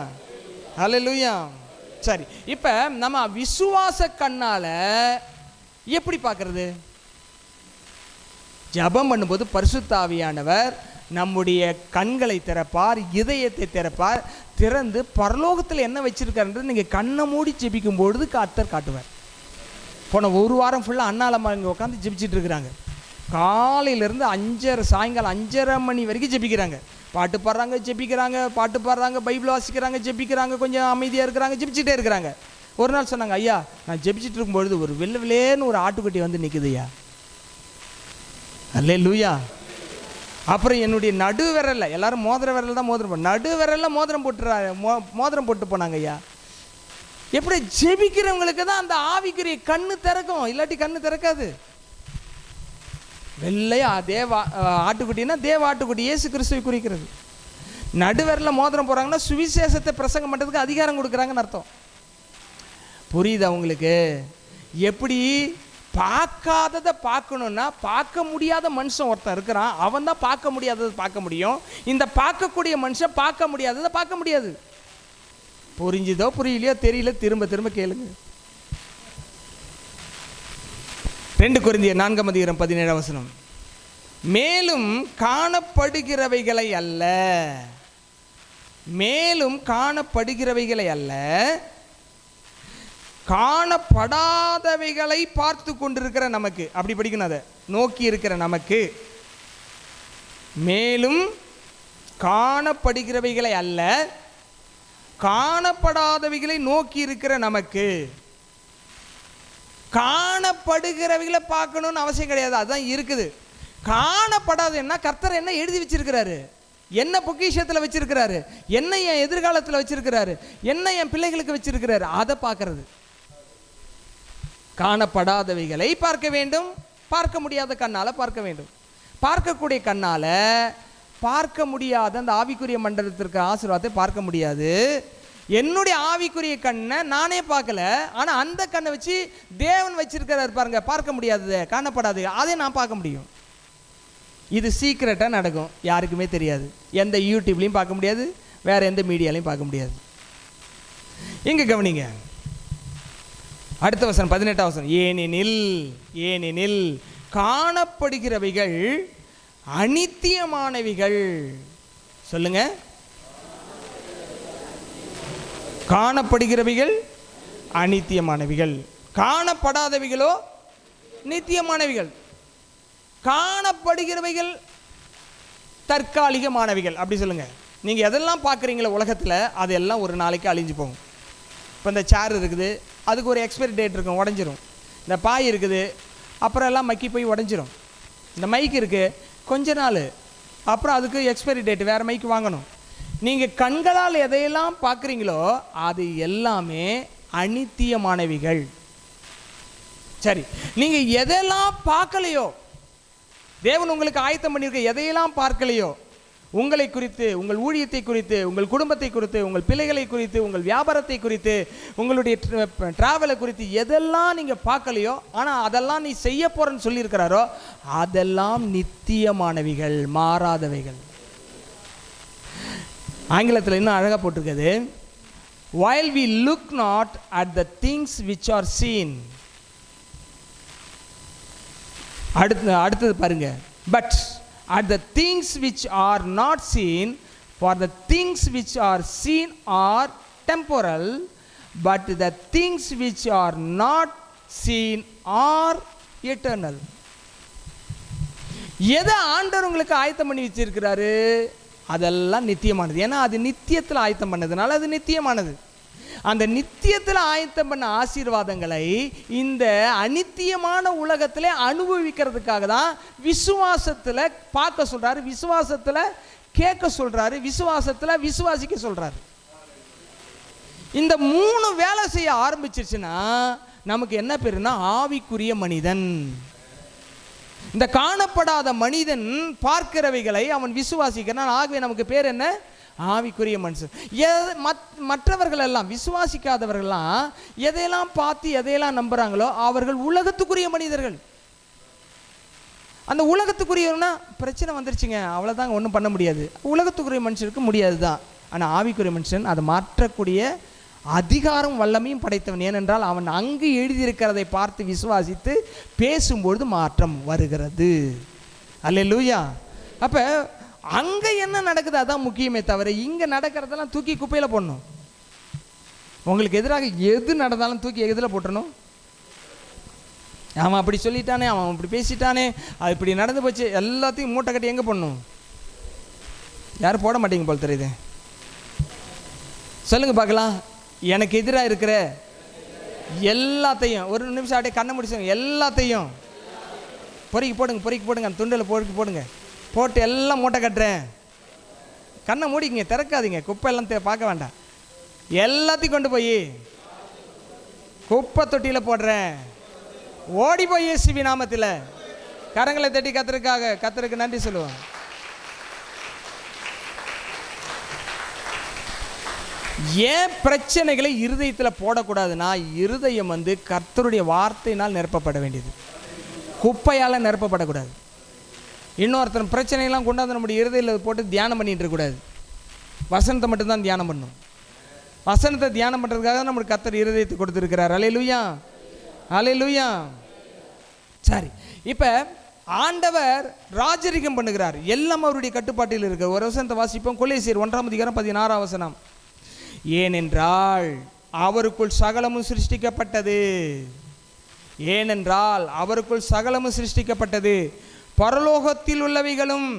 அல்லேலூயா. சரி, இப்போ நம்ம விசுவாச கண்ணால எப்படி பார்க்கறது? ஜெபம் பண்ணும்போது பரிசுத்த ஆவியானவர் நம்முடைய கண்களை திறப்பார், இதயத்தை திறப்பார், திறந்து பரலோகத்தில் என்ன வச்சிருக்காருன்றது நீங்கள் கண்ணை மூடி ஜெபிக்கும் பொழுது கர்த்தர் காட்டுவார். போன ஒரு வாரம் ஃபுல்லாக அண்ணாலம்மா இங்கே உட்காந்து ஜெபிச்சுட்டு இருக்கிறாங்க. காலையிலேருந்து 5:30 சாயங்காலம் 5:30 மணி வரைக்கும் ஜெபிக்கிறாங்க. பாட்டு பாடுறாங்க, ஜெபிக்கிறாங்க, பாட்டு பாடுறாங்க, பைபிள் வாசிக்கிறாங்க, ஜெபிக்கிறாங்க, கொஞ்சம் அமைதியாக இருக்கிறாங்க, ஜெபிச்சுட்டே இருக்கிறாங்க. ஒரு நாள் சொன்னாங்க, ஐயா நான் ஜெபிச்சுட்டு இருக்கும்பொழுது ஒரு வெள்ளேன்னு ஒரு ஆட்டுக்குட்டி வந்து நிற்குது ஐயா. அல்லேலூயா. அப்புறம் என்னுடைய நடு விரலில், எல்லாரும் மோதிர விரல் தான் மோதிரம், நடு விரலில் மோதிரம் போட்டு போனாங்க ஐயா. எப்படி ஜெபிக்கிறவங்களுக்கு தான் அந்த ஆவிக்குரிய கண்ணு திறக்கும், இல்லாட்டி கண்ணு திறக்காது. வெள்ளையா தேவ ஆட்டுக்குட்டின்னா தேவ ஆட்டுக்குட்டி இயேசு கிறிஸ்துவை குறிக்கிறது. நடுவரில் மோதிரம் போகிறாங்கன்னா சுவிசேஷத்தை பிரசங்கம் பண்ணுறதுக்கு அதிகாரம் கொடுக்குறாங்கன்னு அர்த்தம். புரியுது அவங்களுக்கு? எப்படி பார்க்காததை பார்க்கணுன்னா பார்க்க முடியாத மனுஷன் ஒருத்தன் இருக்கிறான், அவன் தான் பார்க்க முடியாததை பார்க்க முடியும். இந்த பார்க்கக்கூடிய மனுஷன் பார்க்க முடியாததை பார்க்க முடியாது. புரிஞ்சுதோ புரியலையோ தெரியல, திரும்ப திரும்ப கேளுங்க. 2 கொரிந்தியர் 4:17 மேலும் காணப்படுகிறவைகளை அல்ல, மேலும் காணப்படுகிறவைகளை அல்ல, காணப்படாதவைகளை பார்த்து கொண்டிருக்கிற நமக்கு, அப்படி படிக்கணும், அதை நோக்கி இருக்கிற நமக்கு. மேலும் காணப்படுகிறவைகளை அல்ல, காணப்படாதவைகளை நோக்கி இருக்கிற நமக்கு. காணப்படுகிறவைகளை பார்க்கணும்னு அவசியம் கிடையாது, அதுதான் இருக்குது. காணப்படாதுன்னா கர்த்தர் என்ன எழுதி வச்சிருக்கிறாரு, என்ன பொக்கிஷத்தில் வச்சிருக்கிறாரு, என்ன என் எதிர்காலத்தில் வச்சிருக்கிறாரு, என்ன என் பிள்ளைகளுக்கு வச்சிருக்கிறாரு, அதை பார்க்கறது. காணப்படாதவைகளை பார்க்க வேண்டும், பார்க்க முடியாத கண்ணால் பார்க்க வேண்டும். பார்க்கக்கூடிய கண்ணால் பார்க்க முடியாத அந்த ஆவிக்குரிய மண்டலத்திற்கு ஆசீர்வாதத்தை பார்க்க முடியாது. என்னுடைய ஆவிக்குரிய கண்ணை நானே பார்க்கல, ஆனால் அந்த கண்ணை வச்சு தேவன் வச்சிருக்கிறார் பாருங்க, பார்க்க முடியாதது, காணப்படாது, அதை நான் பார்க்க முடியும். இது சீக்ரெட்டாக நடக்கும், யாருக்குமே தெரியாது. எந்த யூடியூப்லையும் பார்க்க முடியாது, வேற எந்த மீடியாலையும் பார்க்க முடியாது. இங்கே கவனிங்க, அடுத்த வசனம் 18 ஏனெனில், ஏனெனில் காணப்படுகிறவைகள் அநித்தியமானவைகள். சொல்லுங்க, காணப்படுகிறவைகள் அநித்தியமானவைகள், காணப்படாதவைகளோ நித்தியமானவைகள். காணப்படுகிறவைகள் தற்காலிகமானவைகள், அப்படி சொல்லுங்க. நீங்கள் எதெல்லாம் பார்க்குறீங்களோ உலகத்தில் அதெல்லாம் ஒரு நாளைக்கு அழிஞ்சு போகும். இப்போ இந்த சேர் இருக்குது, அதுக்கு ஒரு எக்ஸ்பைரி டேட் இருக்கும், உடஞ்சிரும். இந்த பாய் இருக்குது, அப்புறம் எல்லாம் மக்கி போய் உடஞ்சிரும். இந்த மைக் இருக்குது, கொஞ்ச நாள் அப்புறம் அதுக்கு எக்ஸ்பைரி டேட், வேறு மைக்கு வாங்கணும். நீங்கள் கண்களால் எதையெல்லாம் பார்க்குறீங்களோ அது எல்லாமே அநித்தியமானவைகள். சரி, நீங்கள் எதெல்லாம் பார்க்கலையோ, தேவன் உங்களுக்கு ஆயத்தம் பண்ணியிருக்க எதையெல்லாம் பார்க்கலையோ, உங்களை குறித்து, உங்கள் ஊழியத்தை குறித்து, உங்கள் குடும்பத்தை குறித்து, உங்கள் பிள்ளைகளை குறித்து, உங்கள் வியாபாரத்தை குறித்து, உங்களுடைய டிராவலை குறித்து எதெல்லாம் நீங்கள் பார்க்கலையோ, ஆனால் அதெல்லாம் நீ செய்ய போகிறன்னு சொல்லியிருக்கிறாரோ அதெல்லாம் நித்தியமானவைகள், மாறாதவைகள். ஆங்கிலத்தில் இன்னும் அழகாக போட்டிருக்குது, while we look not at the things which are seen. அடுத்தது பாருங்க, but at the things which are not seen, for the things which are seen are temporal, but the things which are not seen are eternal. எதை ஆண்டவர் உங்களுக்கு ஆயத்தம் பண்ணி வச்சிருக்கிறாரு அதெல்லாம் நித்தியமானது. ஏன்னா அது நித்தியத்தில் ஆயத்தம் பண்ணதுனால அது நித்தியமானது. அந்த நித்தியத்தில் ஆயத்தம் பண்ண ஆசீர்வாதங்களை இந்த அநித்தியமான உலகத்தில் அனுபவிக்கிறதுக்காக தான் விசுவாசத்தில் பார்க்க சொல்கிறாரு, விசுவாசத்தில் கேட்க சொல்கிறாரு, விசுவாசத்தில் விசுவாசிக்க சொல்கிறாரு. இந்த 3 வேலை செய்ய ஆரம்பிச்சிருச்சுன்னா நமக்கு என்ன பேருன்னா ஆவிக்குரிய மனிதன். இந்த காணப்படாத மனிதன் பார்க்கிறவைகளை அவன் விசுவாசிக்கிறான். ஆகவே நமக்கு பேர் என்ன? ஆவிக்குரிய மனுஷன். மற்றவர்கள் எல்லாம், விசுவாசிக்காதவர்கள்லாம் எதையெல்லாம் பார்த்து எதையெல்லாம் நம்புறாங்களோ அவர்கள் உலகத்துக்குரிய மனிதர்கள். அந்த உலகத்துக்குரியவனா பிரச்சனை வந்துருச்சுங்க, அவ்வளோதாங்க, ஒன்றும் பண்ண முடியாது. உலகத்துக்குரிய மனுஷனுக்கு முடியாது தான். ஆனால் ஆவிக்குரிய மனுஷன் அதை மாற்றக்கூடிய அதிகாரம் வல்லமையும் படைத்தவன். ஏனென்றால் அவன் அங்கு எழுதியிருக்கிறதை பார்த்து விசுவாசித்து பேசும்பொழுது மாற்றம் வருகிறது. அல்லேலூயா. அப்போ அங்கே என்ன நடக்குது அதான் முக்கியமே தவிர இங்கே நடக்கிறதெல்லாம் தூக்கி குப்பையில் போடணும். உங்களுக்கு எதிராக எது நடந்தாலும் தூக்கி எதில் போட்டணும். அவன் அப்படி சொல்லிட்டானே, அவன் அப்படி பேசிட்டானே, அது இப்படி நடந்து போச்சு, எல்லாத்தையும் மூட்டை கட்டி எங்கே போடணும்? யாரும் போட மாட்டீங்க போல் தெரியுது. சொல்லுங்க பார்க்கலாம். எனக்கு எதிராக இருக்கிற எல்லாத்தையும், ஒரு நிமிஷம் அப்படியே கண்ணை முடிச்சுங்க, எல்லாத்தையும் பொறுக்கி போடுங்க, பொறுக்கி போடுங்க, அந்த துண்டில் பொறுக்கி போடுங்க, போட்டு எல்லாம் மூட்டை கட்டுறேன். கண்ணை மூடிங்க, திறக்காதீங்க, குப்பை எல்லாம் பார்க்க வேண்டாம். எல்லாத்தையும் கொண்டு போய் குப்பை தொட்டியில் போடுறேன். ஓடி போய் இயேசுவின் நாமத்தில் கரங்களை தட்டி கர்த்தருக்கு நன்றி சொல்லுவோம். ஏன் பிரச்சனைகளை இருதயத்தில் போடக்கூடாதுன்னா, இருதயம் கர்த்தருடைய வார்த்தையினால் நிரப்பப்பட வேண்டியது, குப்பையால் நிரப்பப்படக்கூடாது. இன்னொருத்தன் பிரச்சனையெல்லாம் கொண்டாந்து நம்முடைய இருதயத்தில் போட்டு தியானம் பண்ணிட்டு இருக்கக்கூடாது. வசனத்தை மட்டும்தான் தியானம் பண்ணணும். வசனத்தை தியானம் பண்ணுறதுக்காக நம்மளுக்கு கர்த்தர் இருதயத்தை கொடுத்துருக்கிறார். அல்லேலூயா, அல்லேலூயா. சரி, இப்போ ஆண்டவர் ராஜரிகம் பண்ணுகிறார், எல்லாம் அவருடைய கட்டுப்பாட்டில் இருக்கு. ஒரு வசனத்தை வாசிப்போம். கொலேசியர் 1:16. ஏனென்றால் அவருக்குள் சகலமும் சிருஷ்டிக்கப்பட்டது. ஏனென்றால் அவருக்குள் சகலமும் சிருஷ்டிக்கப்பட்டது, பரலோகத்தில் உள்ளவைகளும்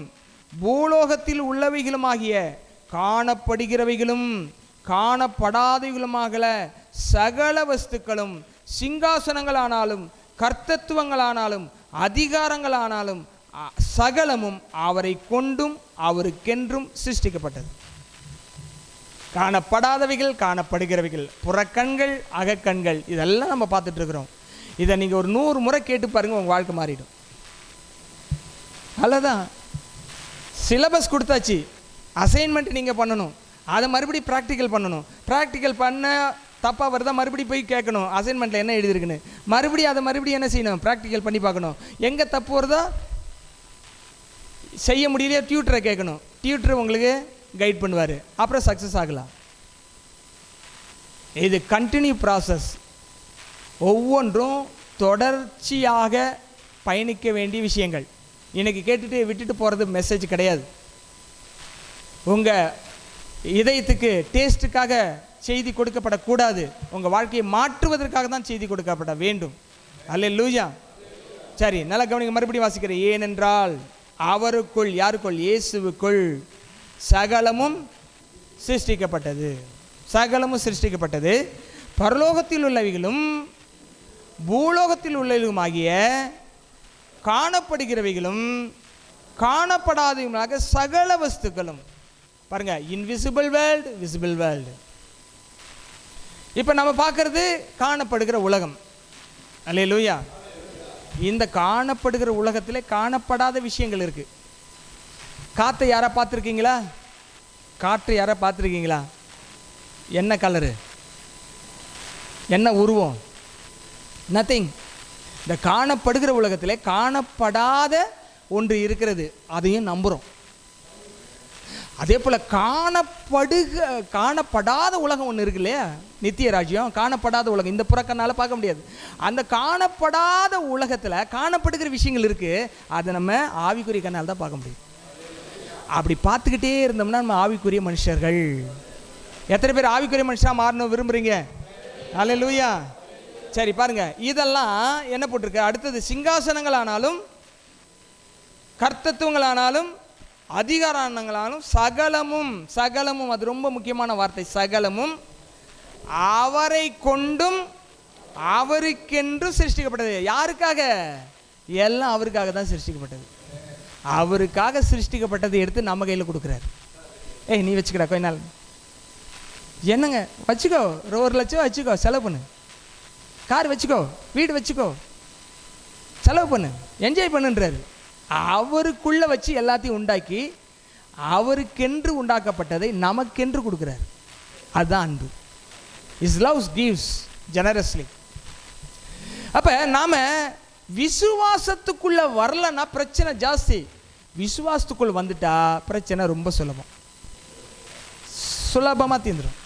பூலோகத்தில் உள்ளவைகளுமாகிய காணப்படுகிறவைகளும் காணப்படாதவைகளுமாக சகல வஸ்துக்களும், சிங்காசனங்களானாலும் கர்த்தத்துவங்களானாலும் அதிகாரங்களானாலும் சகலமும் அவரை கொண்டும் அவருக்கென்றும் சிருஷ்டிக்கப்பட்டது. காணப்படாதவைகள், காணப்படுகிறவைகள், புறக்கண்கள், அகக்கண்கள், இதெல்லாம் நம்ம பார்த்துட்டு இருக்கிறோம். இதை நீங்கள் ஒரு 100 முறை கேட்டு பாருங்க, உங்கள் வாழ்க்கை மாறிடும். அவ்வளோதான். சிலபஸ் கொடுத்தாச்சு, அசைன்மெண்ட் நீங்கள் பண்ணணும், அதை மறுபடியும் ப்ராக்டிக்கல் பண்ணணும். ப்ராக்டிக்கல் பண்ண தப்பாக வருதா மறுபடியும் போய் கேட்கணும், அசைன்மெண்ட்டில் என்ன எழுதிருக்குன்னு. மறுபடியும் அதை மறுபடியும் என்ன செய்யணும், ப்ராக்டிக்கல் பண்ணி பார்க்கணும். எங்கே தப்பு வருதோ, செய்ய முடியலையோ டியூட்டரை கேட்கணும். டியூட்டர் உங்களுக்கு கைட் பண்ணுவார், அப்புறம் சக்ஸஸ் ஆகலாம். இது கண்டினியூ ப்ராசஸ். ஒவ்வொன்றும் தொடர்ச்சியாக பயணிக்க வேண்டிய விஷயங்கள். இன்றைக்கி கேட்டுட்டு விட்டுட்டு போகிறது மெசேஜ் கிடையாது. உங்கள் இதயத்துக்கு டேஸ்ட்டுக்காக செய்தி கொடுக்கப்படக்கூடாது, உங்கள் வாழ்க்கையை மாற்றுவதற்காக தான் செய்தி கொடுக்கப்பட வேண்டும். அல்லேலூயா. சரி, நல்லா கவனிங்க. மறுபடியும் வாசிக்கிறேன். ஏனென்றால் அவருக்குள், யாருக்குள், இயேசுவுக்குள் சகலமும் சிருஷ்டிக்கப்பட்டது. சகலமும் சிருஷ்டிக்கப்பட்டது, பரலோகத்தில் உள்ளவைகளும் பூலோகத்தில் உள்ளவைகளுமாகிய காணப்படுகிறவைகளும் காணப்படாதவைகளாக சகல வஸ்துக்களும். பாருங்க, இன்விசிபிள் வேர்ல்டு, விசிபிள் வேர்ல்டு. இப்போ நம்ம பார்க்கறது காணப்படுகிற உலகம். அல்லேலூயா. இந்த காணப்படுகிற உலகத்தில் காணப்படாத விஷயங்கள் இருக்கு. காற்றை யாரா பார்த்துருக்கீங்களா? காற்று யாரா பார்த்துருக்கீங்களா? என்ன கலரு, என்ன உருவம்? நத்திங். இந்த காணப்படுகிற உலகத்தில் காணப்படாத ஒன்று இருக்கிறது, அதையும் நம்புகிறோம். அதே போல் காணப்படாத உலகம் ஒன்று இருக்கு இல்லையா, நித்திய ராஜ்யம். காணப்படாத உலகம் இந்த புறக்கண்ணால் பார்க்க முடியாது. அந்த காணப்படாத உலகத்தில் காணப்படுகிற விஷயங்கள் இருக்குது, அதை நம்ம ஆவிக்குரிய கண்ணால் தான் பார்க்க முடியும். அப்படி பார்த்துக்கிட்டே இருந்தோம்னா நம்ம ஆவிக்குரிய மனுஷர்கள். எத்தனை பேர் ஆவிக்குரிய மனுஷனாக மாறணும் விரும்புகிறீங்க? அல்லேலூயா. சரி பாருங்க, இதெல்லாம் என்ன போட்டிருக்கு அடுத்தது. சிங்காசனங்களானாலும் கர்த்தத்துவங்களானாலும் அதிகாரங்களானாலும் சகலமும், சகலமும், அது ரொம்ப முக்கியமான வார்த்தை, சகலமும் அவரை கொண்டும் அவருக்கென்றும் சிருஷ்டிக்கப்பட்டது. யாருக்காக? எல்லாம் அவருக்காக தான் சிருஷ்டிக்கப்பட்டது. அவருக்காக சிருஷ்டிக்கப்பட்டதை எடுத்து நம்ம கையில் கொடுக்குறாரு. ஏய், நீ வச்சுக்கடா, கொஞ்ச நாள் என்னங்க வச்சுக்கோ, 1 லட்சம் வச்சுக்கோ, செலவு பண்ணு. கார் வச்சுக்கோ, வீடு வச்சுக்கோ, செலவு பண்ணு, என்ஜாய் பண்ணுன்றாரு. அவருக்குள்ளே வச்சு எல்லாத்தையும் உண்டாக்கி அவருக்கென்று உண்டாக்கப்பட்டதை நமக்கென்று கொடுக்குறாரு. அதுதான் அன்பு. His love gives generously. அப்போ நாம் விசுவாசத்துக்குள்ளே வரலன்னா பிரச்சனை ஜாஸ்தி. விசுவாசத்துக்குள்ளே வந்துட்டா பிரச்சனை ரொம்ப சுலபமாக தீர்ந்துடும்.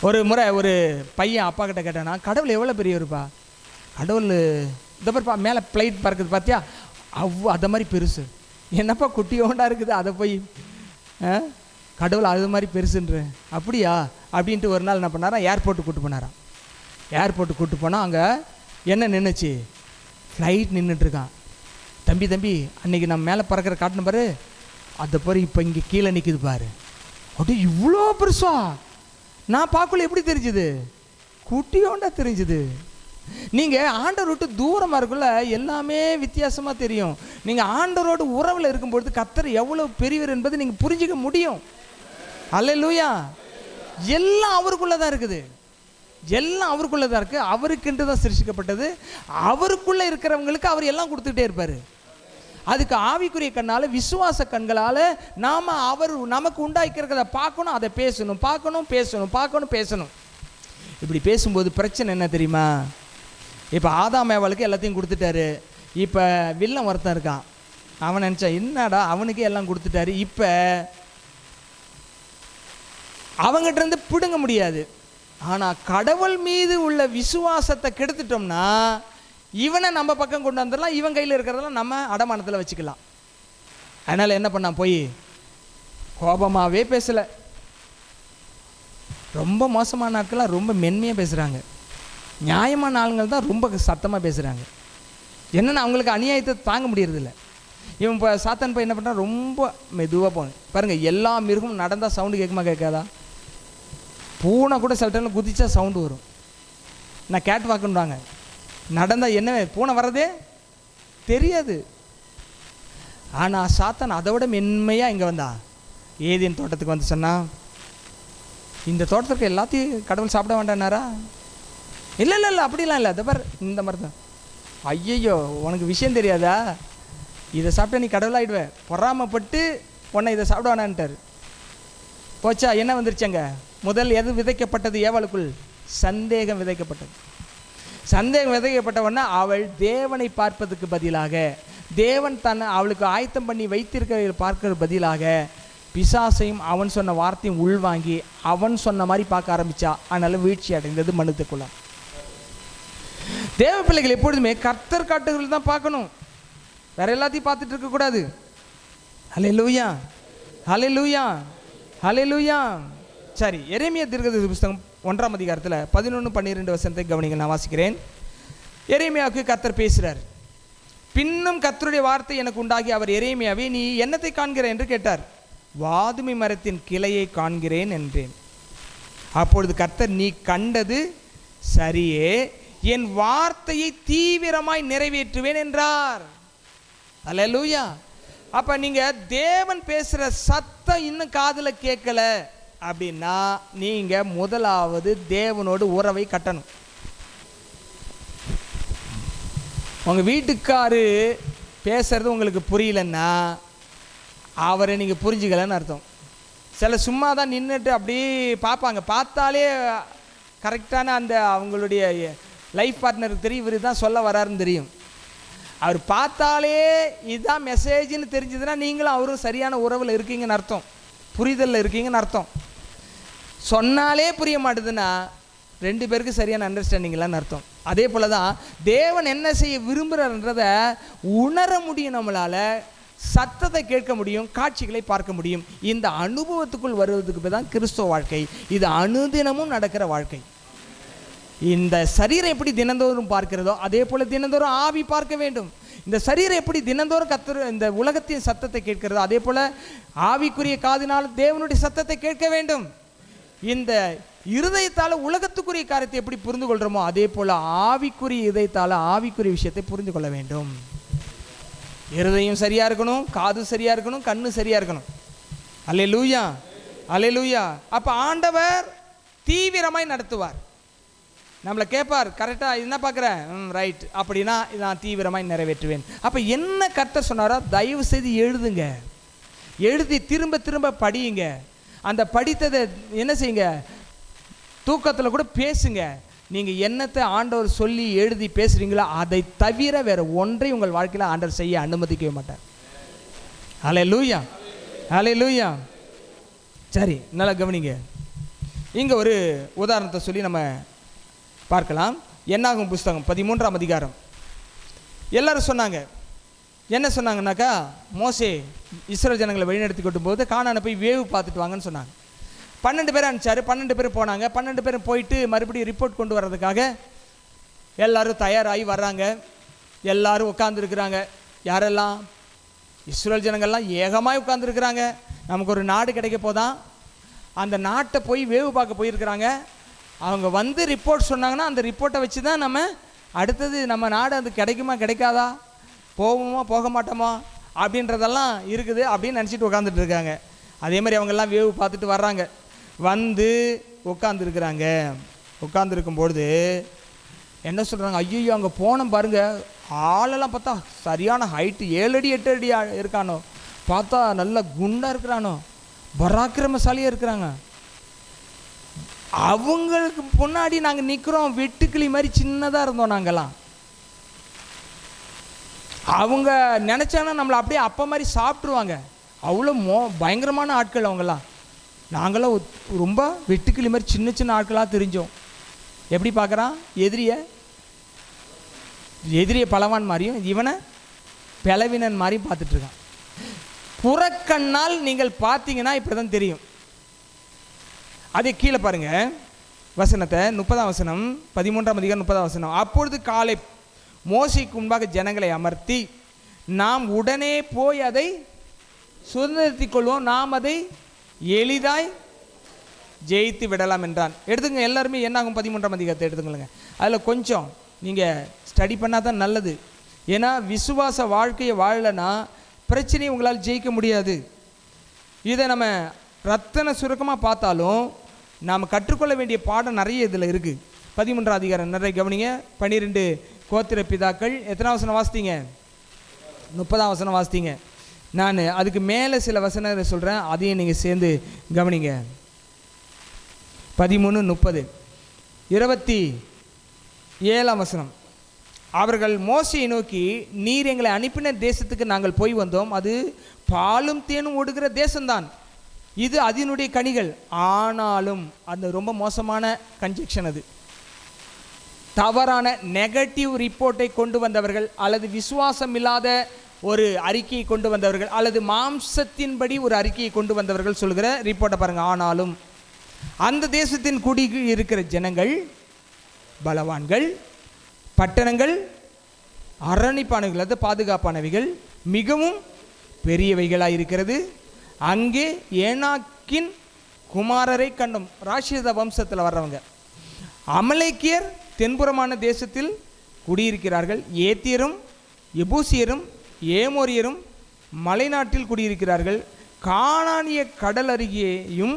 ஒரு முறை ஒரு பையன் அப்பா கிட்ட கேட்டானா, கடவுள் எவ்வளோ பெரியவருப்பா? கடவுள் இந்த மாதிரிப்பா மேலே ஃப்ளைட் பறக்குது பார்த்தியா, அதை மாதிரி பெருசு. என்னப்பா குட்டியோண்டா இருக்குது, அதை போய் கடவுள் அது மாதிரி பெருசுன்ற. அப்படியா அப்படின்ட்டு ஒரு நாள் என்ன பண்ணாரா, ஏர்போர்ட்டுக்கு கூப்பிட்டு போனாராம். ஏர்போர்ட்டுக்கு கூப்பிட்டு போனால் அங்கே என்ன நின்றுச்சு, ஃப்ளைட் நின்றுட்டுருக்கான். தம்பி அன்றைக்கி நம்ம மேலே பறக்கிற காட்டின பாரு, அதை பாரு இப்போ இங்கே கீழே நிற்கிது பாரு. அப்படியே இவ்வளோ பெருசா? நான் பார்க்கல, எப்படி தெரிஞ்சுது? குட்டியோண்டா தெரிஞ்சுது. நீங்கள் ஆண்டவர் விட்டு தூரமாக இருக்குள்ள எல்லாமே வித்தியாசமாக தெரியும். நீங்கள் ஆண்டவரோடு உறவில் இருக்கும்பொழுது கர்த்தர் எவ்வளோ பெரியவர் என்பதை நீங்கள் புரிஞ்சிக்க முடியும். அல்லேலூயா. எல்லாம் அவருக்குள்ளே தான் இருக்குது, எல்லாம் அவருக்குள்ளே தான் இருக்குது. அவருக்கென்று தான் சிருஷ்டிக்கப்பட்டது. அவருக்குள்ளே இருக்கிறவங்களுக்கு அவர் எல்லாம் கொடுத்துக்கிட்டே இருப்பார். அதுக்கு ஆவிக்குரிய கண்ணால், விசுவாச கண்களால் நாம் அவர் நமக்கு உண்டாக்கிறத பார்க்கணும், அதை பேசணும், பார்க்கணும், பேசணும், பார்க்கணும், பேசணும். இப்படி பேசும்போது பிரச்சனை என்ன தெரியுமா? இப்போ ஆதாம் ஏவாளுக்கு எல்லாத்தையும் கொடுத்துட்டாரு. இப்போ வில்லன் ஒருத்தன் இருக்கான். அவன் நினச்சான், என்னடா அவனுக்கே எல்லாம் கொடுத்துட்டாரு, இப்போ அவங்ககிட்ட இருந்து பிடுங்க முடியாது. ஆனால் கடவுள் மீது உள்ள விசுவாசத்தை கெடுத்துட்டோம்னா இவனை நம்ம பக்கம் கொண்டு வந்துடலாம், இவன் கையில் இருக்கிறதெல்லாம் நம்ம அடமானத்தில் வச்சுக்கலாம். அதனால் என்ன பண்ணான், போய் கோபமாகவே பேசலை. ரொம்ப மோசமான ஆட்கள்லாம் ரொம்ப மென்மையாக பேசுகிறாங்க. நியாயமான ஆளுங்கள் தான் ரொம்ப சத்தமாக பேசுகிறாங்க. என்னென்னா அவங்களுக்கு அநியாயத்தை தாங்க முடியறதில்ல. இவன் இப்போ சாத்தான் போய் என்ன பண்ணுறான், ரொம்ப மெதுவாக போகணும். பாருங்கள், எல்லா மிருகமும் நடந்தால் சவுண்டு கேட்குமா கேட்காதா? பூனை கூட சில டைமில் குதிச்சா சவுண்டு வரும். நான் கேட் வாக்குன்றாங்க, நடந்தால் என்ன பூனை வர்றதே தெரியாது. ஆனால் சாத்தான் அதை விட மென்மையாக இங்கே வந்தா. ஏதேன் தோட்டத்துக்கு வந்து சொன்னால், இந்த தோட்டத்துக்கு எல்லாத்தையும் கடவுள் சாப்பிட வேண்டானாரா? இல்லை இல்லை இல்லை, அப்படிலாம் இல்லை, அதை பார் இந்த மாதிரி தான். ஐயையோ, உனக்கு விஷயம் தெரியாதா? இதை சாப்பிட்டா நீ கடவுளாகிடுவே, பொறாமப்பட்டு உன்னை இதை சாப்பிட வேணான்ட்டார். போச்சா, என்ன வந்துருச்சாங்க? முதல் எது விதைக்கப்பட்டது ஏவாளுக்குள்? சந்தேகம் விதைக்கப்பட்டது. சந்தேகம் விதைக்கப்பட்டவொன்னா அவள் தேவனை பார்ப்பதுக்கு பதிலாக, தேவன் தன்னை அவளுக்கு ஆயத்தம் பண்ணி வைத்திருக்க பார்க்கிற பதிலாக பிசாசையும் அவன் சொன்ன வார்த்தையும் உள்வாங்கி அவன் சொன்ன மாதிரி பார்க்க ஆரம்பித்தா. அதனால் வீழ்ச்சி அடைந்தது மனிதகுலம். தேவ பிள்ளைகள் எப்பொழுதுமே கர்த்தர் காட்டுகள் தான் பார்க்கணும், வேற எல்லாத்தையும் பார்த்துட்டு இருக்கக்கூடாது. ஹல்லேலூயா, ஹல்லேலூயா, ஹல்லேலூயா. சரி, எரேமியா தீர்க்கதரிசி புத்தகம் 1ஆம் அதிகாரத்தில் 11-12 வசனத்தை கவனிங்கள். நான் வாசிக்கிறேன். எரேமியாவுக்கு கர்த்தர் பேசுகிறார். பின்னும் கர்த்தருடைய வார்த்தை எனக்கு உண்டாகி, அவர் எரேமியாவே, நீ என்னத்தை காண்கிறாய் என்று கேட்டார். வாதுமை மரத்தின் கிளையை காண்கிறேன் என்றேன். அப்பொழுது கர்த்தர், நீ கண்டது சரியே, என் வார்த்தையை தீவிரமாய் நிறைவேற்றுவேன் என்றார். அல்லேலூயா. அப்போ நீங்கள் தேவன் பேசுகிற சத்தம் இன்னும் காதில் கேட்கல அப்படின்னா நீங்கள் முதலாவது தேவனோடு உறவை கட்டணும். உங்கள் வீட்டுக்காரு பேசுறது உங்களுக்கு புரியலன்னா அவரை நீங்கள் புரிஞ்சுக்கலன்னு அர்த்தம். சில சும்மா தான் நின்றுட்டு அப்படியே பார்ப்பாங்க, பார்த்தாலே கரெக்டான அந்த அவங்களுடைய லைஃப் பார்ட்னருக்கு தெரியும், இவர் தான் சொல்ல வராருன்னு தெரியும். அவர் பார்த்தாலே இதுதான் மெசேஜ்னு தெரிஞ்சதுன்னா நீங்களும் அவரும் சரியான உறவில் இருக்கீங்கன்னு அர்த்தம், புரிதலில் இருக்கீங்கன்னு அர்த்தம். சொன்னாலே புரிய மாட்டுதுன்னா 2 பேருக்கு சரியான அண்டர்ஸ்டாண்டிங்லான்னு அர்த்தம். அதே போல் தான் தேவன் என்ன செய்ய விரும்புகிறன்றதை உணர முடியும், நம்மளால் சத்தத்தை கேட்க முடியும், காட்சிகளை பார்க்க முடியும். இந்த அனுபவத்துக்குள் வருவதுக்கு தான் கிறிஸ்துவ வாழ்க்கை. இது அனுதினமும் நடக்கிற வாழ்க்கை. இந்த சரீரம் எப்படி தினந்தோறும் பார்க்கிறதோ அதே போல் தினந்தோறும் ஆவி பார்க்க வேண்டும். இந்த சரீரம் எப்படி தினந்தோறும் இந்த உலகத்தின் சத்தத்தை கேட்கிறதோ அதே போல் ஆவிக்குரிய காதினால் தேவனுடைய சத்தத்தை கேட்க வேண்டும். இந்த இருதயத்தால் உலகத்துக்குரிய காரியத்தை எப்படி புரிந்து கொள்கிறோமோ அதே போல் ஆவிக்குரிய இதயத்தால் ஆவிக்குரிய விஷயத்தை புரிந்து கொள்ள வேண்டும். இருதயம் சரியாக இருக்கணும், காது சரியாக இருக்கணும், கண்ணு சரியாக இருக்கணும். அல்லேலூயா, அல்லேலூயா. அப்போ ஆண்டவர் தீவிரமாய் நடத்துவார். நம்மளை கேட்பார், கரெக்டாக என்ன பார்க்குறேன், ரைட், அப்படின்னா நான் தீவிரமாய் நிறைவேற்றுவேன். அப்போ என்ன கர்த்தர் சொன்னாரோ தயவு செய்து எழுதுங்க, எழுதி திரும்ப திரும்ப படியுங்க. அந்த படித்ததை என்ன செய்யுங்க, தூக்கத்தில் கூட பேசுங்க. நீங்கள் என்னத்தை ஆண்டவர் சொல்லி எழுதி பேசுகிறீங்களோ அதை தவிர வேறு ஒன்றை உங்கள் வாழ்க்கையில் ஆண்டவர் செய்ய அனுமதிக்கவே மாட்டார். அல்லேலூயா, அல்லேலூயா. சரி, நல்லா கவனிங்க. இங்கே ஒரு உதாரணத்தை சொல்லி நம்ம பார்க்கலாம். என்னாகும் புஸ்தகம் 13ஆம் அதிகாரம். எல்லாரும் சொன்னாங்க, என்ன சொன்னாங்கன்னாக்கா, மோசே இஸ்ரவேல் ஜனங்களை வழிநடத்தி கொட்டும் போது கானானை போய் வேவு பார்த்துட்டு வாங்கன்னு சொன்னாங்க. 12 பேர் அனுப்பிச்சாரு. 12 பேர் போனாங்க. 12 பேரும் போயிட்டு மறுபடியும் ரிப்போர்ட் கொண்டு வர்றதுக்காக எல்லாரும் தயாராகி வர்றாங்க. எல்லாரும் உட்காந்துருக்குறாங்க. யாரெல்லாம்? இஸ்ரவேல் ஜனங்கள்லாம் ஏகமாய் உட்காந்துருக்குறாங்க. நமக்கு ஒரு நாடு கிடைக்க போதான், அந்த நாட்டை போய் வேவு பார்க்க போயிருக்கிறாங்க. அவங்க வந்து ரிப்போர்ட் சொன்னாங்கன்னா அந்த ரிப்போர்ட்டை வச்சு தான் நம்ம அடுத்தது நம்ம நாடு அது கிடைக்குமா கிடைக்காதா, போவோமா போக மாட்டோமா அப்படின்றதெல்லாம் இருக்குது அப்படின்னு நினச்சிட்டு உட்காந்துட்டு இருக்காங்க. அதே மாதிரி அவங்கெல்லாம் வேவு பார்த்துட்டு வர்றாங்க. வந்து உட்காந்துருக்குறாங்க. உட்காந்துருக்கும்பொழுது என்ன சொல்கிறாங்க, ஐயோ அங்கே போனோம் பாருங்கள், ஆளெல்லாம் பார்த்தா சரியான ஹைட்டு 7 அடி 8 அடி இருக்கானோ, பார்த்தா நல்ல குண்டாக இருக்கிறானோ, பராக்கிரமசாலியாக இருக்கிறாங்க. அவங்களுக்கு முன்னாடி நாங்கள் நிற்கிறோம், வெட்டுக்கிளி மாதிரி சின்னதாக இருந்தோம் நாங்கள்லாம். அவங்க நினச்சாங்கன்னா நம்மளை அப்படியே அப்போ மாதிரி சாப்பிட்ருவாங்க. அவ்வளோ பயங்கரமான ஆட்கள் அவங்கெல்லாம். நாங்களாம் ரொம்ப வெட்டுக்கிளி மாதிரி சின்ன சின்ன ஆட்களாக தெரிஞ்சோம். எப்படி பார்க்குறான்? எதிரியை பலவான் மாதிரியும் இவனை பலவீனன் மாதிரியும் பார்த்துட்ருக்கான். புறக்கண்ணால் நீங்கள் பார்த்தீங்கன்னா இப்படி தான் தெரியும். அதே கீழே பாருங்கள் வசனத்தை, 30ஆம் வசனம், 13ஆம் அதிகாரம் 30ஆம் வசனம். அப்பொழுது காலை மோசேக்கு முன்பாக ஜனங்களை அமர்த்தி, நாம் உடனே போய் அதை சுதந்திரத்திக் கொள்வோம், நாம் அதை எளிதாய் ஜெயித்து விடலாம் என்றான். எடுத்துங்க எல்லாருமே என்னாகும் 13ஆம் அதிகாரத்தை எடுத்துக்கொள்ளுங்க. அதில் கொஞ்சம் நீங்கள் ஸ்டடி பண்ணால் தான் நல்லது. ஏன்னா விசுவாச வாழ்க்கையை வாழலைன்னா பிரச்சனையை உங்களால் ஜெயிக்க முடியாது. இதை நம்ம ரத்தன சுருக்கமாக பார்த்தாலும் நாம் கற்றுக்கொள்ள வேண்டிய பாடம் நிறைய இதில் இருக்குது. 13ஆம் அதிகாரம் நிறைய கவனிங்க. 12 கோத்திர பிதாக்கள். எத்தனாம் வசனம் வாசித்தீங்க? 30ஆம் வசனம் வாசித்தீங்க. நான் அதுக்கு மேலே சில வசனங்களை சொல்கிறேன், அதையும் நீங்கள் சேர்ந்து கவனிங்க. 13, 30, 27ஆம் வசனம். அவர்கள் மோசேயை நோக்கி, நீர் எங்களை அனுப்பின தேசத்துக்கு நாங்கள் போய் வந்தோம், அது பாலும் தேனும் ஓடுகிற தேசம்தான், இது அதனுடைய கனிகள். ஆனாலும் அந்த ரொம்ப மோசமான கன்ஜெக்ஷன், அது தவறான நெகட்டிவ் ரிப்போர்ட்டை கொண்டு வந்தவர்கள், அல்லது விசுவாசம் இல்லாத ஒரு அறிக்கையை கொண்டு வந்தவர்கள், அல்லது மாம்சத்தின்படி ஒரு அறிக்கையை கொண்டு வந்தவர்கள் சொல்கிற ரிப்போர்ட்டை பாருங்கள். ஆனாலும் அந்த தேசத்தின் குடி இருக்கிற ஜனங்கள் பலவான்கள், பட்டணங்கள் அரணிப்பானவைகள், அது பாதுகாப்பானவைகள், மிகவும் பெரியவைகளாக இருக்கிறது. அங்கே ஏனாக்கின் குமாரரை கண்டோம். ராட்சத வம்சத்தில் வர்றவங்க. அமலேக்கியர் தென்புறமான தேசத்தில் குடியிருக்கிறார்கள். ஏத்தியரும் எபூசியரும் ஏமோரியரும் மலைநாட்டில் குடியிருக்கிறார்கள். கானானிய கடல் அருகேயும்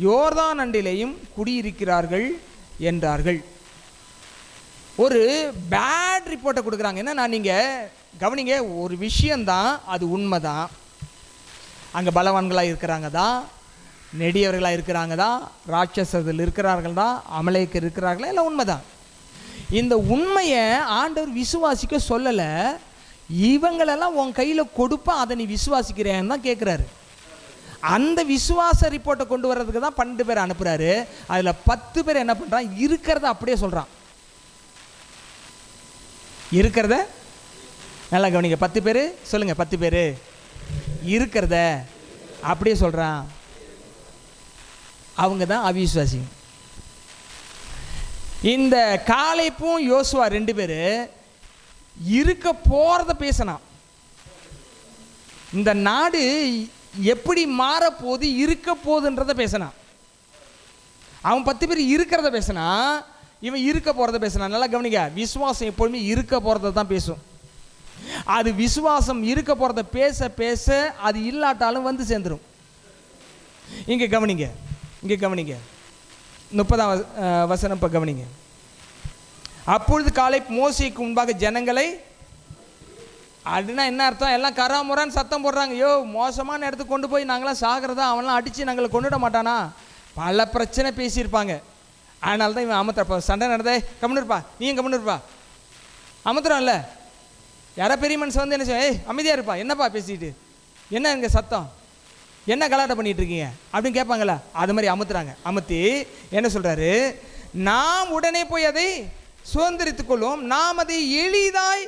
யோர்தான் அண்டிலேயும் குடியிருக்கிறார்கள் என்றார்கள். ஒரு பேட் ரிப்போர்ட்டை கொடுக்குறாங்க. என்னன்னா, நீங்கள் கவனிங்க, ஒரு விஷயந்தான், அது உண்மை தான். அங்கே பலவான்களாக இருக்கிறாங்க தான், நெடியவர்களாக இருக்கிறாங்க தான், ராட்சசர்கள் இருக்கிறார்கள் தான், அமலேக்கர் இருக்கிறார்களா, எல்லாம் உண்மை தான். இந்த உண்மையை ஆண்டவர் விசுவாசிக்க சொல்லலை. இவங்களெல்லாம் உன் கையில் கொடுப்பா, அதை நீ விசுவாசிக்கிறேன்னு தான் கேட்குறாரு. அந்த விசுவாச ரிப்போர்ட்டை கொண்டு வர்றதுக்கு தான் 12 பேர் அனுப்புகிறாரு. அதில் 10 பேர் என்ன பண்ணுறான்? இருக்கிறத அப்படியே சொல்கிறான். இருக்கிறத நல்லா கவனிங்க. 10 பேர் சொல்லுங்கள். 10 பேர் இருக்கிறத அப்படியே சொல்கிறான். அவங்க தான் அவிசுவாசி. இந்த காலேப்பும் யோசுவா 2 பேர் இருக்க போகிறத பேசினான். இந்த நாடு எப்படி மாறப்போகுது, இருக்க போகுதுன்றத பேசினான். அவன் 10 பேர் இருக்கிறத பேசினா, இவன் இருக்க போகிறத பேசினான். நல்லா கவனிங்க. விசுவாசம் எப்பொழுதுமே இருக்க போகிறத தான் பேசும். அது விசுவாசம் இருக்க போகிறத பேச பேச அது இல்லாட்டாலும் வந்து சேர்ந்துடும். இங்கே கவனிங்க, இங்கே கவனிங்க. 30ஆம் வசனம் இப்போ கவனிங்க. அப்பொழுது காலை மோசேக்கு முன்பாக ஜனங்களை, அப்படின்னா என்ன அர்த்தம்? எல்லாம் கராமுரான்னு சத்தம் போடுறாங்க. யோ, மோசமான இடத்துக்கு கொண்டு போய் நாங்களாம் சாகிறதா, அவன்லாம் அடித்து நாங்களை கொண்டுட மாட்டானா? பல பிரச்சனை பேசியிருப்பாங்க. அதனால தான் இவன் அமுத்துறப்பா. சண்டை நடந்தே கம்முன்னு இருப்பா, நீயும் கம்முன்னு இருப்பா, அமுத்துறான் இல்லை? யாரோ பெரிய மனுஷன் வந்து என்ன செய்ய, ஏய் அமைதியாக இருப்பா, என்னப்பா பேசிட்டு, என்ன இங்கே சத்தம், என்ன கலாட்டை பண்ணிகிட்டு இருக்கீங்க அப்படின்னு கேட்பாங்களா? அது மாதிரி அமுத்துறாங்க. அமுத்தி என்ன சொல்கிறாரு? நாம் உடனே போய் அதை சுதந்திரித்துக் கொள்வோம், நாம் அதை எளிதாய்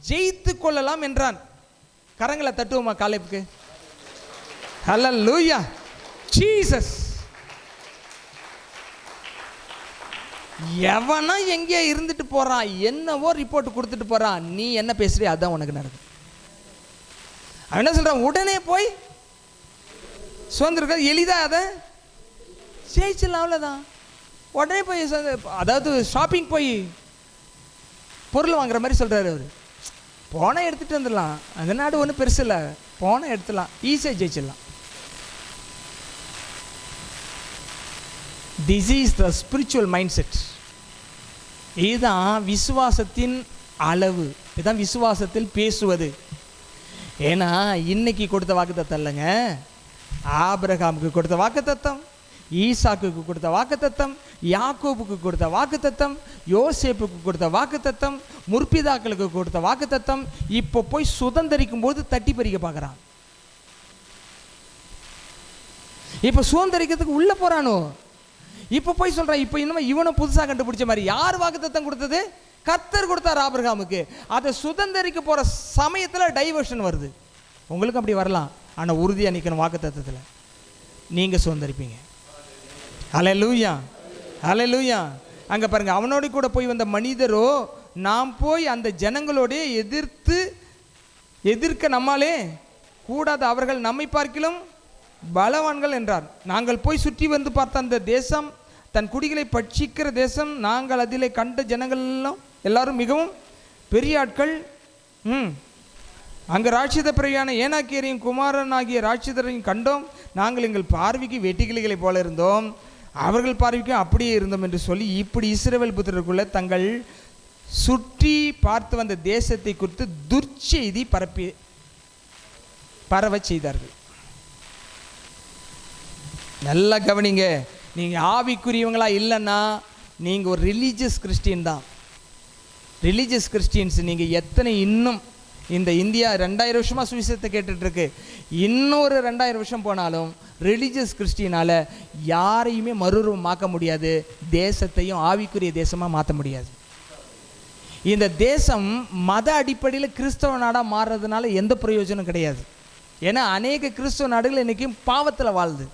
ஜெயித்து கொள்ளலாம் என்றான். கரங்களை தட்டுவோமா காலேப்புக்கு? ஹல்லேலூயா, ஜீசஸ். எவனா எங்கேயோ இருந்துட்டு போகிறான், என்னவோ ரிப்போர்ட் கொடுத்துட்டு போகிறான், நீ என்ன பேசுறிய அதுதான் உனக்கு நடக்கும். அவன் என்ன சொல்கிறான்? உடனே போய் சுதந்திரம் எளிதாக அதை ஜெயிச்சிடலாம், அவ்வளோதான். உடனே போய் அதாவது ஷாப்பிங் போய் பொருள் வாங்குற மாதிரி சொல்கிறாரு அவர். போனால் எடுத்துகிட்டு வந்துடலாம், அந்த நாடு ஒன்றும் பெருசு இல்லை, போனால் எடுத்துடலாம், ஈஸியாக ஜெயிச்சிடலாம். This is the spiritual mindset. இதுதான் விசுவாசத்தின் அளவு. இதுதான் விசுவாசத்தில் பேசுவது. ஏன்னா இன்னைக்கு கொடுத்த வாக்குத்தத்தம் இல்லைங்க, ஆபிரகாமுக்கு கொடுத்த வாக்குத்தத்தம், ஈசாக்குக்கு கொடுத்த வாக்குத்தத்தம், யாக்கோபுக்கு கொடுத்த வாக்குத்தத்தம், யோசேப்புக்கு கொடுத்த வாக்குத்தத்தம், முற்பிதாக்களுக்கு கொடுத்த வாக்குத்தத்தம் இப்போ போய் சுதந்திரிக்கும் போது தட்டி பறிக்க பார்க்குறான். இப்போ சுதந்திரிக்கிறதுக்கு உள்ள போறானோ, இப்போ போய் சொல்றான். இப்போ இன்னும் இவனை புதுசாக கண்டுபிடிச்ச மாதிரி. யார் வாக்குத்தத்தம் கொடுத்தது? கர்த்தர் கொடுத்தார் ஆபிரகாமுக்கு. அதை சுதந்திரிக்க போற சமயத்தில் டைவர்ஷன் வருது. உங்களுக்கு அப்படி வரலாம், ஆனால் உறுதியாக நிற்கணும் வாக்குத்தத்தத்தில், நீங்க சுதந்திரிப்பீங்க. ஹல்லேலூயா, ஹல்லேலூயா. அங்கே பாருங்க, அவனோடு கூட போய் வந்த மனிதரோ நாம் போய் அந்த ஜனங்களோட எதிர்க்க நம்மாலே கூடாது, அவர்கள் நம்மை பார்க்கிலும் பலவான்கள் என்றார். நாங்கள் போய் சுற்றி வந்து பார்த்த அந்த தேசம் தன் குடிகளை பட்சிக்கிற தேசம். நாங்கள் அதிலே கண்ட ஜனங்கள் எல்லாரும் மிகவும் பெரிய ஆட்கள். அங்கே ராட்சித பிரியான ஏனாக்கியரையும் குமாரனாகிய ராட்சிதரையும் கண்டோம். நாங்கள் எங்கள் பார்வைக்கு வெட்டுக்கிளிகளை போல இருந்தோம், அவர்கள் பார்வைக்கும் அப்படியே இருந்தோம் என்று சொல்லி இப்படி இஸ்ரவேல் புத்திரருக்குள்ள தங்கள் சுற்றி பார்த்து வந்த தேசத்தை குறித்து துர்ச்செய்தி பரவ செய்தார்கள். நல்லா கவனிங்க, நீங்கள் ஆவிக்குரியவங்களா இல்லைன்னா நீங்கள் ஒரு ரிலீஜியஸ் கிறிஸ்டியன் தான். ரிலீஜியஸ் கிறிஸ்டியன்ஸ் நீங்கள் எத்தனை இன்னும் இந்த இந்தியா 2000 வருஷமாக சுவிசேஷத்தை கேட்டுட்ருக்கு, இன்னொரு 2000 வருஷம் போனாலும் ரிலீஜியஸ் கிறிஸ்டியனால் யாரையுமே மறுரூபமாக்க முடியாது, தேசத்தையும் ஆவிக்குரிய தேசமாக மாற்ற முடியாது. இந்த தேசம் மத அடிப்படையில் கிறிஸ்தவ நாடாக மாறுறதுனால எந்த பிரயோஜனம் கிடையாது. ஏன்னா அநேக கிறிஸ்தவ நாடுகள் இன்றைக்கும் பாவத்தில் வாழுது.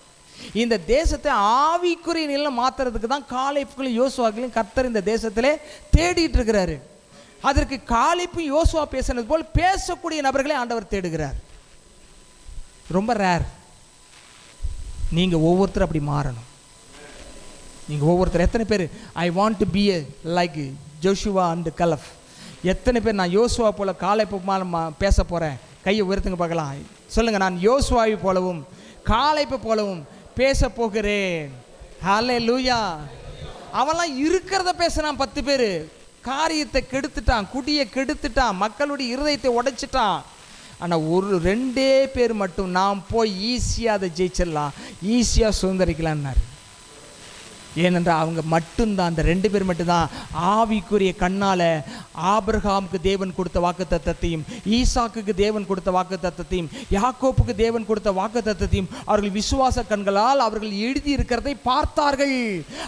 இந்த தேசத்தை ஆவிக்குரிய நிலையில் மாற்றுறதுக்கு தான் காலேப்புகளையும் யோசுவாக்களையும் கர்த்தர் இந்த தேசத்திலே தேடிட்டு இருக்கிறாரு. அதற்கு காலேப்பும் யோசுவா பேசுனது போல் பேசக்கூடிய நபர்களை ஆண்டவர் தேடுகிறார். ரொம்ப ரேர். நீங்கள் ஒவ்வொருத்தரும் அப்படி மாறணும். நீங்கள் ஒவ்வொருத்தர் எத்தனை பேர் I want to be like Joshua and Khalaf? எத்தனை பேர் நான் யோசுவா போல காலேப்பு பேச போகிறேன்? கையை உயர்த்துங்க பார்க்கலாம். சொல்லுங்கள், நான் யோசுவாவை போலவும் காலேப்பு போலவும் பேச போகிறேன். ஹல்லேலூயா. அவன்லாம் இருக்கிறத பேசுறான். 10 பேர் காரியத்தை கெடுத்துட்டான், குடியை கெடுத்துட்டான், மக்களுடைய இருதயத்தை உடைச்சிட்டான். ஆனால் 2 பேர் மட்டும் நாம் போய் ஈஸியாக அதை ஜெயிச்சிடலாம், ஈஸியாக சுதந்திரிக்கலான்னாரு. ஏனென்றால் அவங்க மட்டும்தான், அந்த 2 பேர் மட்டும்தான் ஆவிக்குரிய கண்ணால் ஆபிரகாமுக்கு தேவன் கொடுத்த வாக்குத்தத்தத்தையும், ஈசாக்குக்கு தேவன் கொடுத்த வாக்குத்தத்தத்தையும், யாக்கோப்புக்கு தேவன் கொடுத்த வாக்குத்தத்தத்தையும் அவர்கள் விசுவாச கண்களால் அவர்கள் எழுதியிருக்கிறதை பார்த்தார்கள்.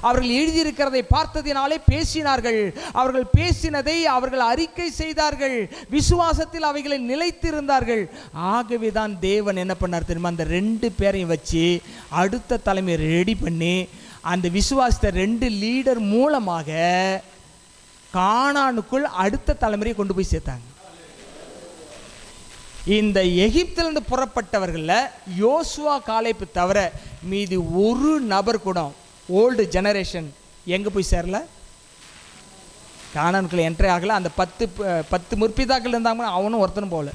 அவர்கள் எழுதியிருக்கிறதை பார்த்ததினாலே பேசினார்கள். அவர்கள் பேசினதை அவர்கள் அறிக்கை செய்தார்கள். விசுவாசத்தில் அவைகளை நிலைத்திருந்தார்கள். ஆகவே தான் தேவன் என்ன பண்ணார் தெரியுமா? அந்த 2 பேரையும் வச்சு அடுத்த தலைமையை ரெடி பண்ணி அந்த விசுவாசத்தை 2 லீடர் மூலமாக கானானுக்குள் அடுத்த தலைமுறையை கொண்டு போய் சேர்த்தாங்க. இந்த எகிப்திலிருந்து புறப்பட்டவர்களில் யோசுவா காலேப்பு தவிர மீதி ஒரு நபர் கூட ஓல்டு ஜெனரேஷன் எங்கே போய் சேரல, கானானுக்குள்ள என்ட்ரி ஆகலை. அந்த 10 முற்பிதாக்கள் இருந்தாங்கன்னா அவனும் ஒருத்தனும் போகல.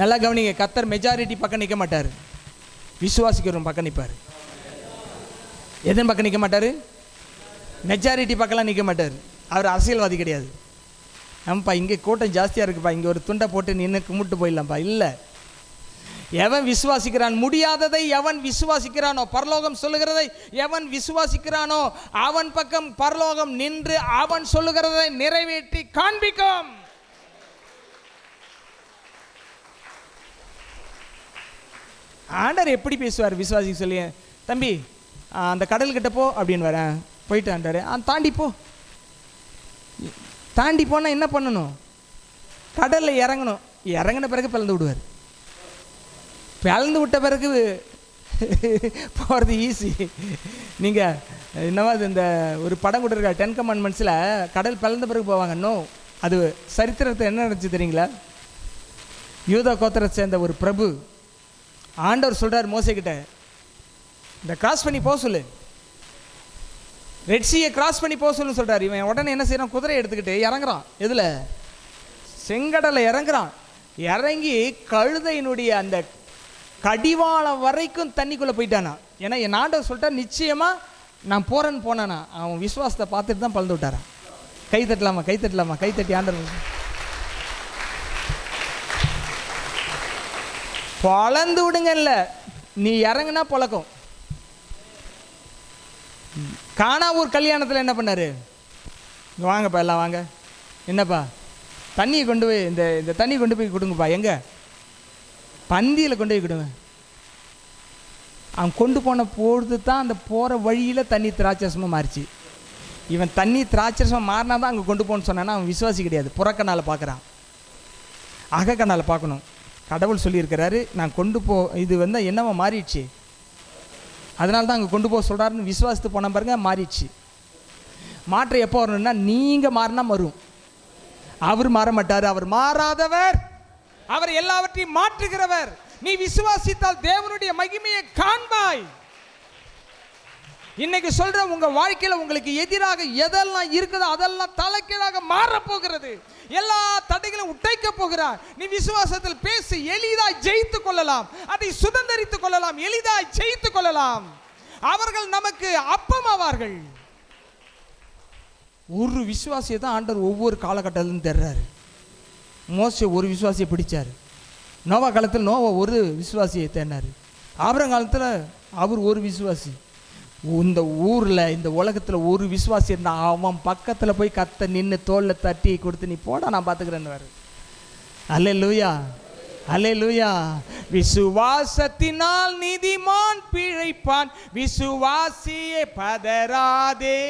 நல்லா கவனிங்க, கர்த்தர் மெஜாரிட்டி பக்கம் நிற்க மாட்டார், விசுவாசிக்கிறவன் பக்கம் நிற்பார். எதன் பக்கம் நிற்க மாட்டார்? மெஜாரிட்டி பக்கம்லாம் நிற்க மாட்டார். அவர் அரசியல்வாதி கிடையாது. நம்மப்பா இங்கே கூட்டம் ஜாஸ்தியாக இருக்குப்பா, இங்கே ஒரு துண்டை போட்டு நின்று கும்பிட்டு போயிடலாம்ப்பா. இல்லை, எவன் விசுவாசிக்கிறான், முடியாததை எவன் விசுவாசிக்கிறானோ, பரலோகம் சொல்லுகிறதை எவன் விசுவாசிக்கிறானோ அவன் பக்கம் பரலோகம் நின்று அவன் சொல்லுகிறதை நிறைவேற்றி காண்பிக்கும். ஆண்டவர் எப்படி பேசுவார் விசுவாசிக்கு சொல்லி? தம்பி அந்த கடல்கிட்ட போ அப்படின்னு வரேன், போயிட்டு ஆண்டாரு தாண்டி போனால் என்ன பண்ணணும்? கடலில் இறங்கணும். இறங்கின பிறகு பிளந்து விடுவார். பிளந்து விட்ட பிறகு போகிறது ஈஸி. நீங்கள் என்னவா இந்த ஒரு படம் கூட இருக்கா, 10 கமாண்ட்மெண்ட்ஸில் கடல் பிளந்த பிறகு போவாங்க. இன்னும் அது சரித்திரத்தை என்ன நடந்துச்சு தெரியுங்களா? யூதா கோத்திரத்தை சேர்ந்த ஒரு பிரபு ஆண்டவர் சொல்கிறார் மோசேக்கிட்ட, இந்த கிராஸ் பண்ணி போக சொல்லு, ரெட் சீயை கிராஸ் பண்ணி போக சொல்லுன்னு சொல்கிறார். இவன் உடனே என்ன செய்யறான்? குதிரை எடுத்துக்கிட்டு இறங்குறான். எதில்? செங்கடலை இறங்குறான். இறங்கி கழுதையினுடைய அந்த கடிவாளம் வரைக்கும் தண்ணிக்குள்ளே போயிட்டானா. ஏன்னா என் ஆண்டவர் சொல்லிட்டா, நிச்சயமாக நான் போகிறேன்னு போனானா. அவன் விசுவாசத்தை பார்த்துட்டு தான் பழந்து விட்டாரான். கை தட்டலாமா? கை தட்டலாமா? கை தட்டி ஆண்டவர் பொழந்து விடுங்கல்ல, நீ இறங்குனா பொழக்கும். கானாவூர் கல்யாணத்தில் என்ன பண்ணாரு? இங்கே வாங்கப்பா, எல்லாம் வாங்க. என்னப்பா, தண்ணியை கொண்டு போய் இந்த தண்ணி கொண்டு போய் கொடுங்கப்பா. எங்கே? பந்தியில் கொண்டு போய் கொடுங்க. அவன் கொண்டு போன பொழுது தான் அந்த போகிற வழியில் தண்ணி திராட்சரசமாக மாறிச்சு. இவன் தண்ணி திராட்சரசமாக மாறினா தான் அங்கே கொண்டு போகணுன்னு சொன்னான்னா அவன் விசுவாசி கிடையாது. புறக்கண்ணால் பார்க்குறான், அகக்கண்ணால் பார்க்கணும். கடவுள் சொல்லியிருக்கிறாரு, நான் கொண்டு இது என்னவோ மாறிடுச்சு, அதனால தான் அங்கே கொண்டு போக சொல்கிறாருன்னு விசுவாசத்து போன பாருங்க, மாறிடுச்சு. மாற்றம் எப்போ வரணும்னா நீங்கள் மாறினா வரும். அவர் மாற மாட்டார், அவர் மாறாதவர், அவர் எல்லாவற்றையும் மாற்றுகிறவர். நீ விசுவாசித்தால் தேவனுடைய மகிமையை காண்பாய். இன்னைக்கு சொல்ற, உங்க வாழ்க்கையில் உங்களுக்கு எதிராக எதெல்லாம் இருக்குதோ அதெல்லாம் தலைக்கீழாக மாறப்போகிறது. எல்லா தடைகளும் உடைக்க போகிறார். நீ விசுவாசத்தில் பேசி எளிதாய் ஜெயித்துக் கொள்ளலாம், அதை சுதந்திரித்துக் கொள்ளலாம், எளிதாய் ஜெயித்துக் கொள்ளலாம். அவர்கள் நமக்கு அப்பமாவார்கள். ஒரு விசுவாசியை தான் ஆண்டவர் ஒவ்வொரு காலகட்டத்திலும் தர்றாரு. மோசே ஒரு விசுவாசியை பிடிச்சார். நோவா காலத்தில் நோவா ஒரு விசுவாசியை தேடினார். ஆபிரகாம் காலத்தில் அவர் ஒரு விசுவாசி. இந்த ஊரில் இந்த உலகத்தில் ஒரு விசுவாசி இருந்தால் அவன் பக்கத்தில் போய் கத்த நின்று தோளில் தட்டி கொடுத்து, நீ போடா நான் பார்த்துக்கிறேன்னு வரு. அல்லேலூயா, அல்லேலூயா. விசுவாசத்தினால் நீதிமான் பிழைப்பான், விசுவாசியே பதறாதே.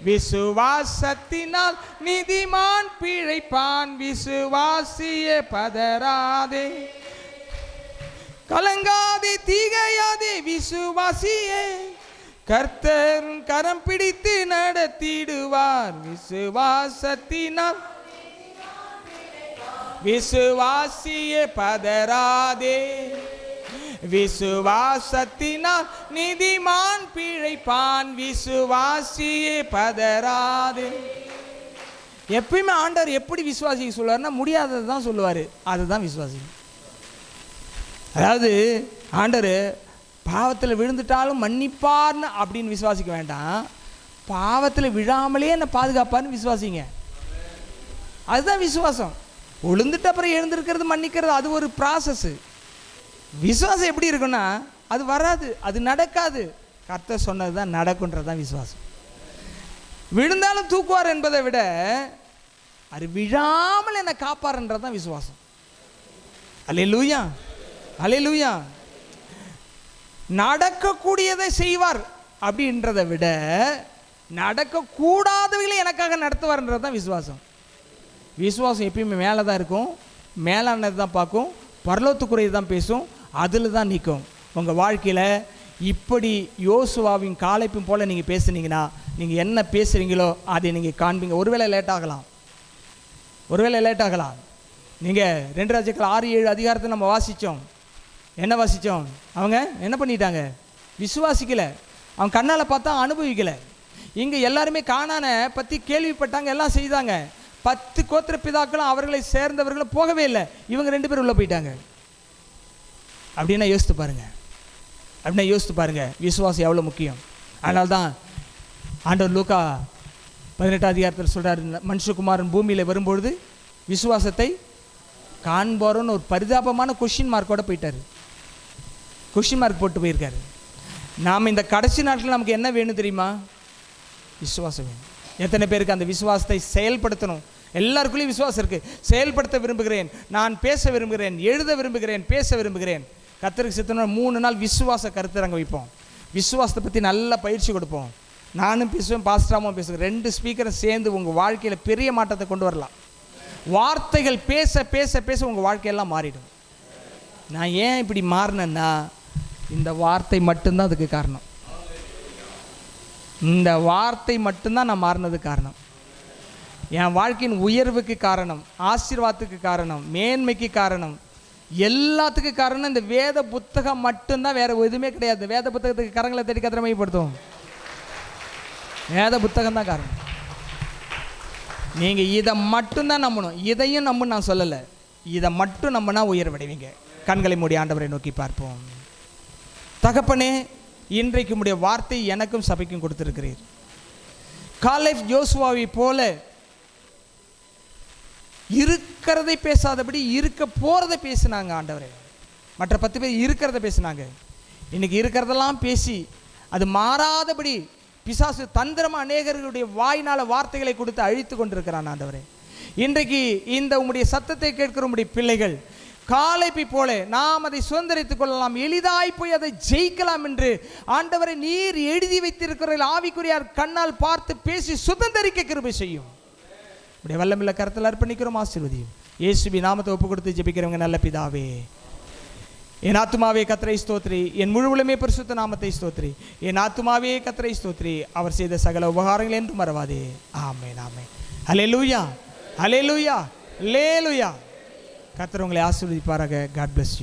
விசுவாசத்தினால் நீதிமான் பிழைப்பான், விசுவாசியே பதறாதே. கலங்காதே, தீகையாதே, விசுவாசியே கர்த்தர் கரம் பிடித்து நடத்திடுவார். விசுவாசத்தினால் விசுவாசியே பதறாதே. விசுவாசத்தினால் நீதிமான் பிழைப்பான், விசுவாசியே பதறாதே. எப்பயுமே ஆண்டவர் எப்படி விசுவாசிக்கு சொல்லுவார்னா முடியாதது தான் சொல்லுவார். அதுதான் விசுவாசி. அதாவது ஆண்டவர் பாவத்தில் விழுந்துட்டாலும் மன்னிப்பார்னு அப்படின்னு விசுவாசிக்க வேண்டாம், பாவத்தில் விழாமலே என்னை பாதுகாப்பார்னு விசுவாசிங்க. அதுதான் விசுவாசம். விழுந்துட்டு அப்புறம் எழுந்திருக்கிறது, மன்னிக்கிறது, அது ஒரு ப்ராசஸ். விசுவாசம் எப்படி இருக்குன்னா, அது வராது, அது நடக்காது. கர்த்தர் சொன்னது தான் நடக்குன்றது தான் விசுவாசம். விழுந்தாலும் தூக்குவார் என்பதை விட அது விழாமல் என்னை காப்பார்ன்றது தான் விசுவாசம். அல்லேலூயா, அல்லேலூயா. நடக்கக்கூடியதை செய்வார் அப்படின்றதை விட நடக்கக்கூடாதவைகளை எனக்காக நடத்துவார்ன்றது தான் விசுவாசம். விசுவாசம் எப்பயுமே மேலே தான் இருக்கும், மேலானது தான் பார்க்கும், பரலோகத்துக்குரியது தான் பேசும், அதில் தான் நிற்கும். உங்கள் வாழ்க்கையில் இப்படி யோசுவாவின் காலைப்பும் போல் நீங்கள் பேசுனீங்கன்னா நீங்கள் என்ன பேசுகிறீங்களோ அதை நீங்கள் காண்பீங்க. ஒருவேளை லேட் ஆகலாம், ஒருவேளை லேட் ஆகலாம். நீங்கள் 2 ராஜாக்கள் 6-7 அதிகாரத்தை நம்ம வாசித்தோம். என்ன வாசித்தோம்? அவங்க என்ன பண்ணிட்டாங்க? விசுவாசிக்கலை. அவங்க கண்ணால் பார்த்தா அனுபவிக்கலை. இங்கே எல்லாருமே கானானை பற்றி கேள்விப்பட்டாங்க, எல்லாம் செய்தாங்க. 10 கோத்திர பிதாக்களும் அவர்களை சேர்ந்தவர்களும் போகவே இல்லை. இவங்க 2 பேரும் உள்ளே போயிட்டாங்க. அப்படின்னா யோசித்து பாருங்கள், அப்படின்னா யோசித்து பாருங்கள் விசுவாசம் எவ்வளோ முக்கியம். அதனால தான் ஆண்டவர் லூக்கா 18 அதிகாரத்தில் சொல்கிறார், மனுஷகுமாரன் பூமியில் வரும்பொழுது விசுவாசத்தை காண்போரோன்னு ஒரு பரிதாபமான கொஷின் மார்க்கோடு போயிட்டார். கொஷின் மார்க் போட்டு போயிருக்காரு. நாம் இந்த கடைசி நாட்களில் நமக்கு என்ன வேணும் தெரியுமா? விசுவாசம் வேணும். எத்தனை பேருக்கு அந்த விசுவாசத்தை செயல்படுத்தணும்? எல்லாருக்குள்ளேயும் விசுவாசம் இருக்குது. செயல்படுத்த விரும்புகிறேன், நான் பேச விரும்புகிறேன், எழுத விரும்புகிறேன், பேச விரும்புகிறேன். கர்த்தருக்கு சித்தம் 3 நாள் விசுவாச கருத்தரங்க வைப்போம். விசுவாசத்தை பற்றி நல்ல பயிற்சி கொடுப்போம். நானும் பேசுவேன், பாஸ்டராகவும் பேசுகிறேன். 2 ஸ்பீக்கரை சேர்ந்து உங்கள் வாழ்க்கையில் பெரிய மாற்றத்தை கொண்டு வரலாம். வார்த்தைகள் பேச பேச பேச உங்கள் வாழ்க்கையெல்லாம் மாறிடும். நான் ஏன் இப்படி மாறினேன்னா இந்த வார்த்தை மட்டும்தான் அதுக்கு காரணம். இந்த வார்த்தை மட்டும்தான் நான் மாறினதுக்கு காரணம். என் வாழ்க்கையின் உயர்வுக்கு காரணம், ஆசீர்வாதத்துக்கு காரணம், மேன்மைக்கு காரணம், எல்லாத்துக்கும் காரணம் இந்த வேத புத்தகம் மட்டும்தான், வேற எதுவுமே கிடையாது. வேத புத்தகத்துக்கு கரங்களை தேடி கத்திர மையப்படுத்தும். வேத புத்தகம் தான் காரணம். நீங்கள் இதை மட்டும்தான் நம்பணும். இதையும் நம்புன்னு நான் சொல்லலை, இதை மட்டும் நம்பினா உயர்வடைவீங்க. கண்களை மூடி ஆண்டவரை நோக்கி பார்ப்போம். தகப்பனே, இன்றைக்கு உம்முடைய வார்த்தை எனக்கும் சபைக்கும் கொடுத்திருக்கிறீர். காலேப் யோசுவாவை போல இருக்கிறதை பேசாதபடி இருக்க போறதை பேசினாங்க ஆண்டவரே. மற்ற 10 பேர் இருக்கிறத பேசினாங்க. இன்னைக்கு இருக்கிறதெல்லாம் பேசி அது மாறாதபடி பிசாசு தந்திரமா அநேகர்களுடைய வாயினால வார்த்தைகளை கொடுத்து அழித்து கொண்டிருக்கிறான் ஆண்டவரே. இன்றைக்கு இந்த உம்முடைய சத்தத்தை கேட்கிற உம்முடைய பிள்ளைகள் காலேப்பை போல நாம் அதை சுதந்திரித்துக் கொள்ளலாம், எளிதாய் போய் அதை ஜெயிக்கலாம் என்று ஆண்டவரை நீர் எழுதி வைத்திருக்கிற ஆவிக்குரியார் கண்ணால் பார்த்து பேசி சுதந்திரிக்க கிருபை செய்யும். இப்படி வல்லமில்ல கருத்தில் அர்ப்பணிக்கிறோம். ஆசீர்வதியும் இயேசுவி நாமத்தை ஒப்பு கொடுத்து ஜெபிக்கிறவங்க நல்ல பிதாவே. என் ஆத்துமாவே கர்த்தரை ஸ்தோத்திரி, என் முழுவலுமே பரிசுத்த நாமத்தை ஸ்தோத்திரி. என் ஆத்துமாவே கர்த்தரை ஸ்தோத்திரி, அவர் செய்த சகல உபகாரங்கள் என்று மறவாதே. ஆமென் ஆமென். ஹல்லேலூயா ஹல்லேலூயா ஹல்லேலூயா. கர்த்தர் உங்களை ஆசீர்வதிப்பாராக. God bless you.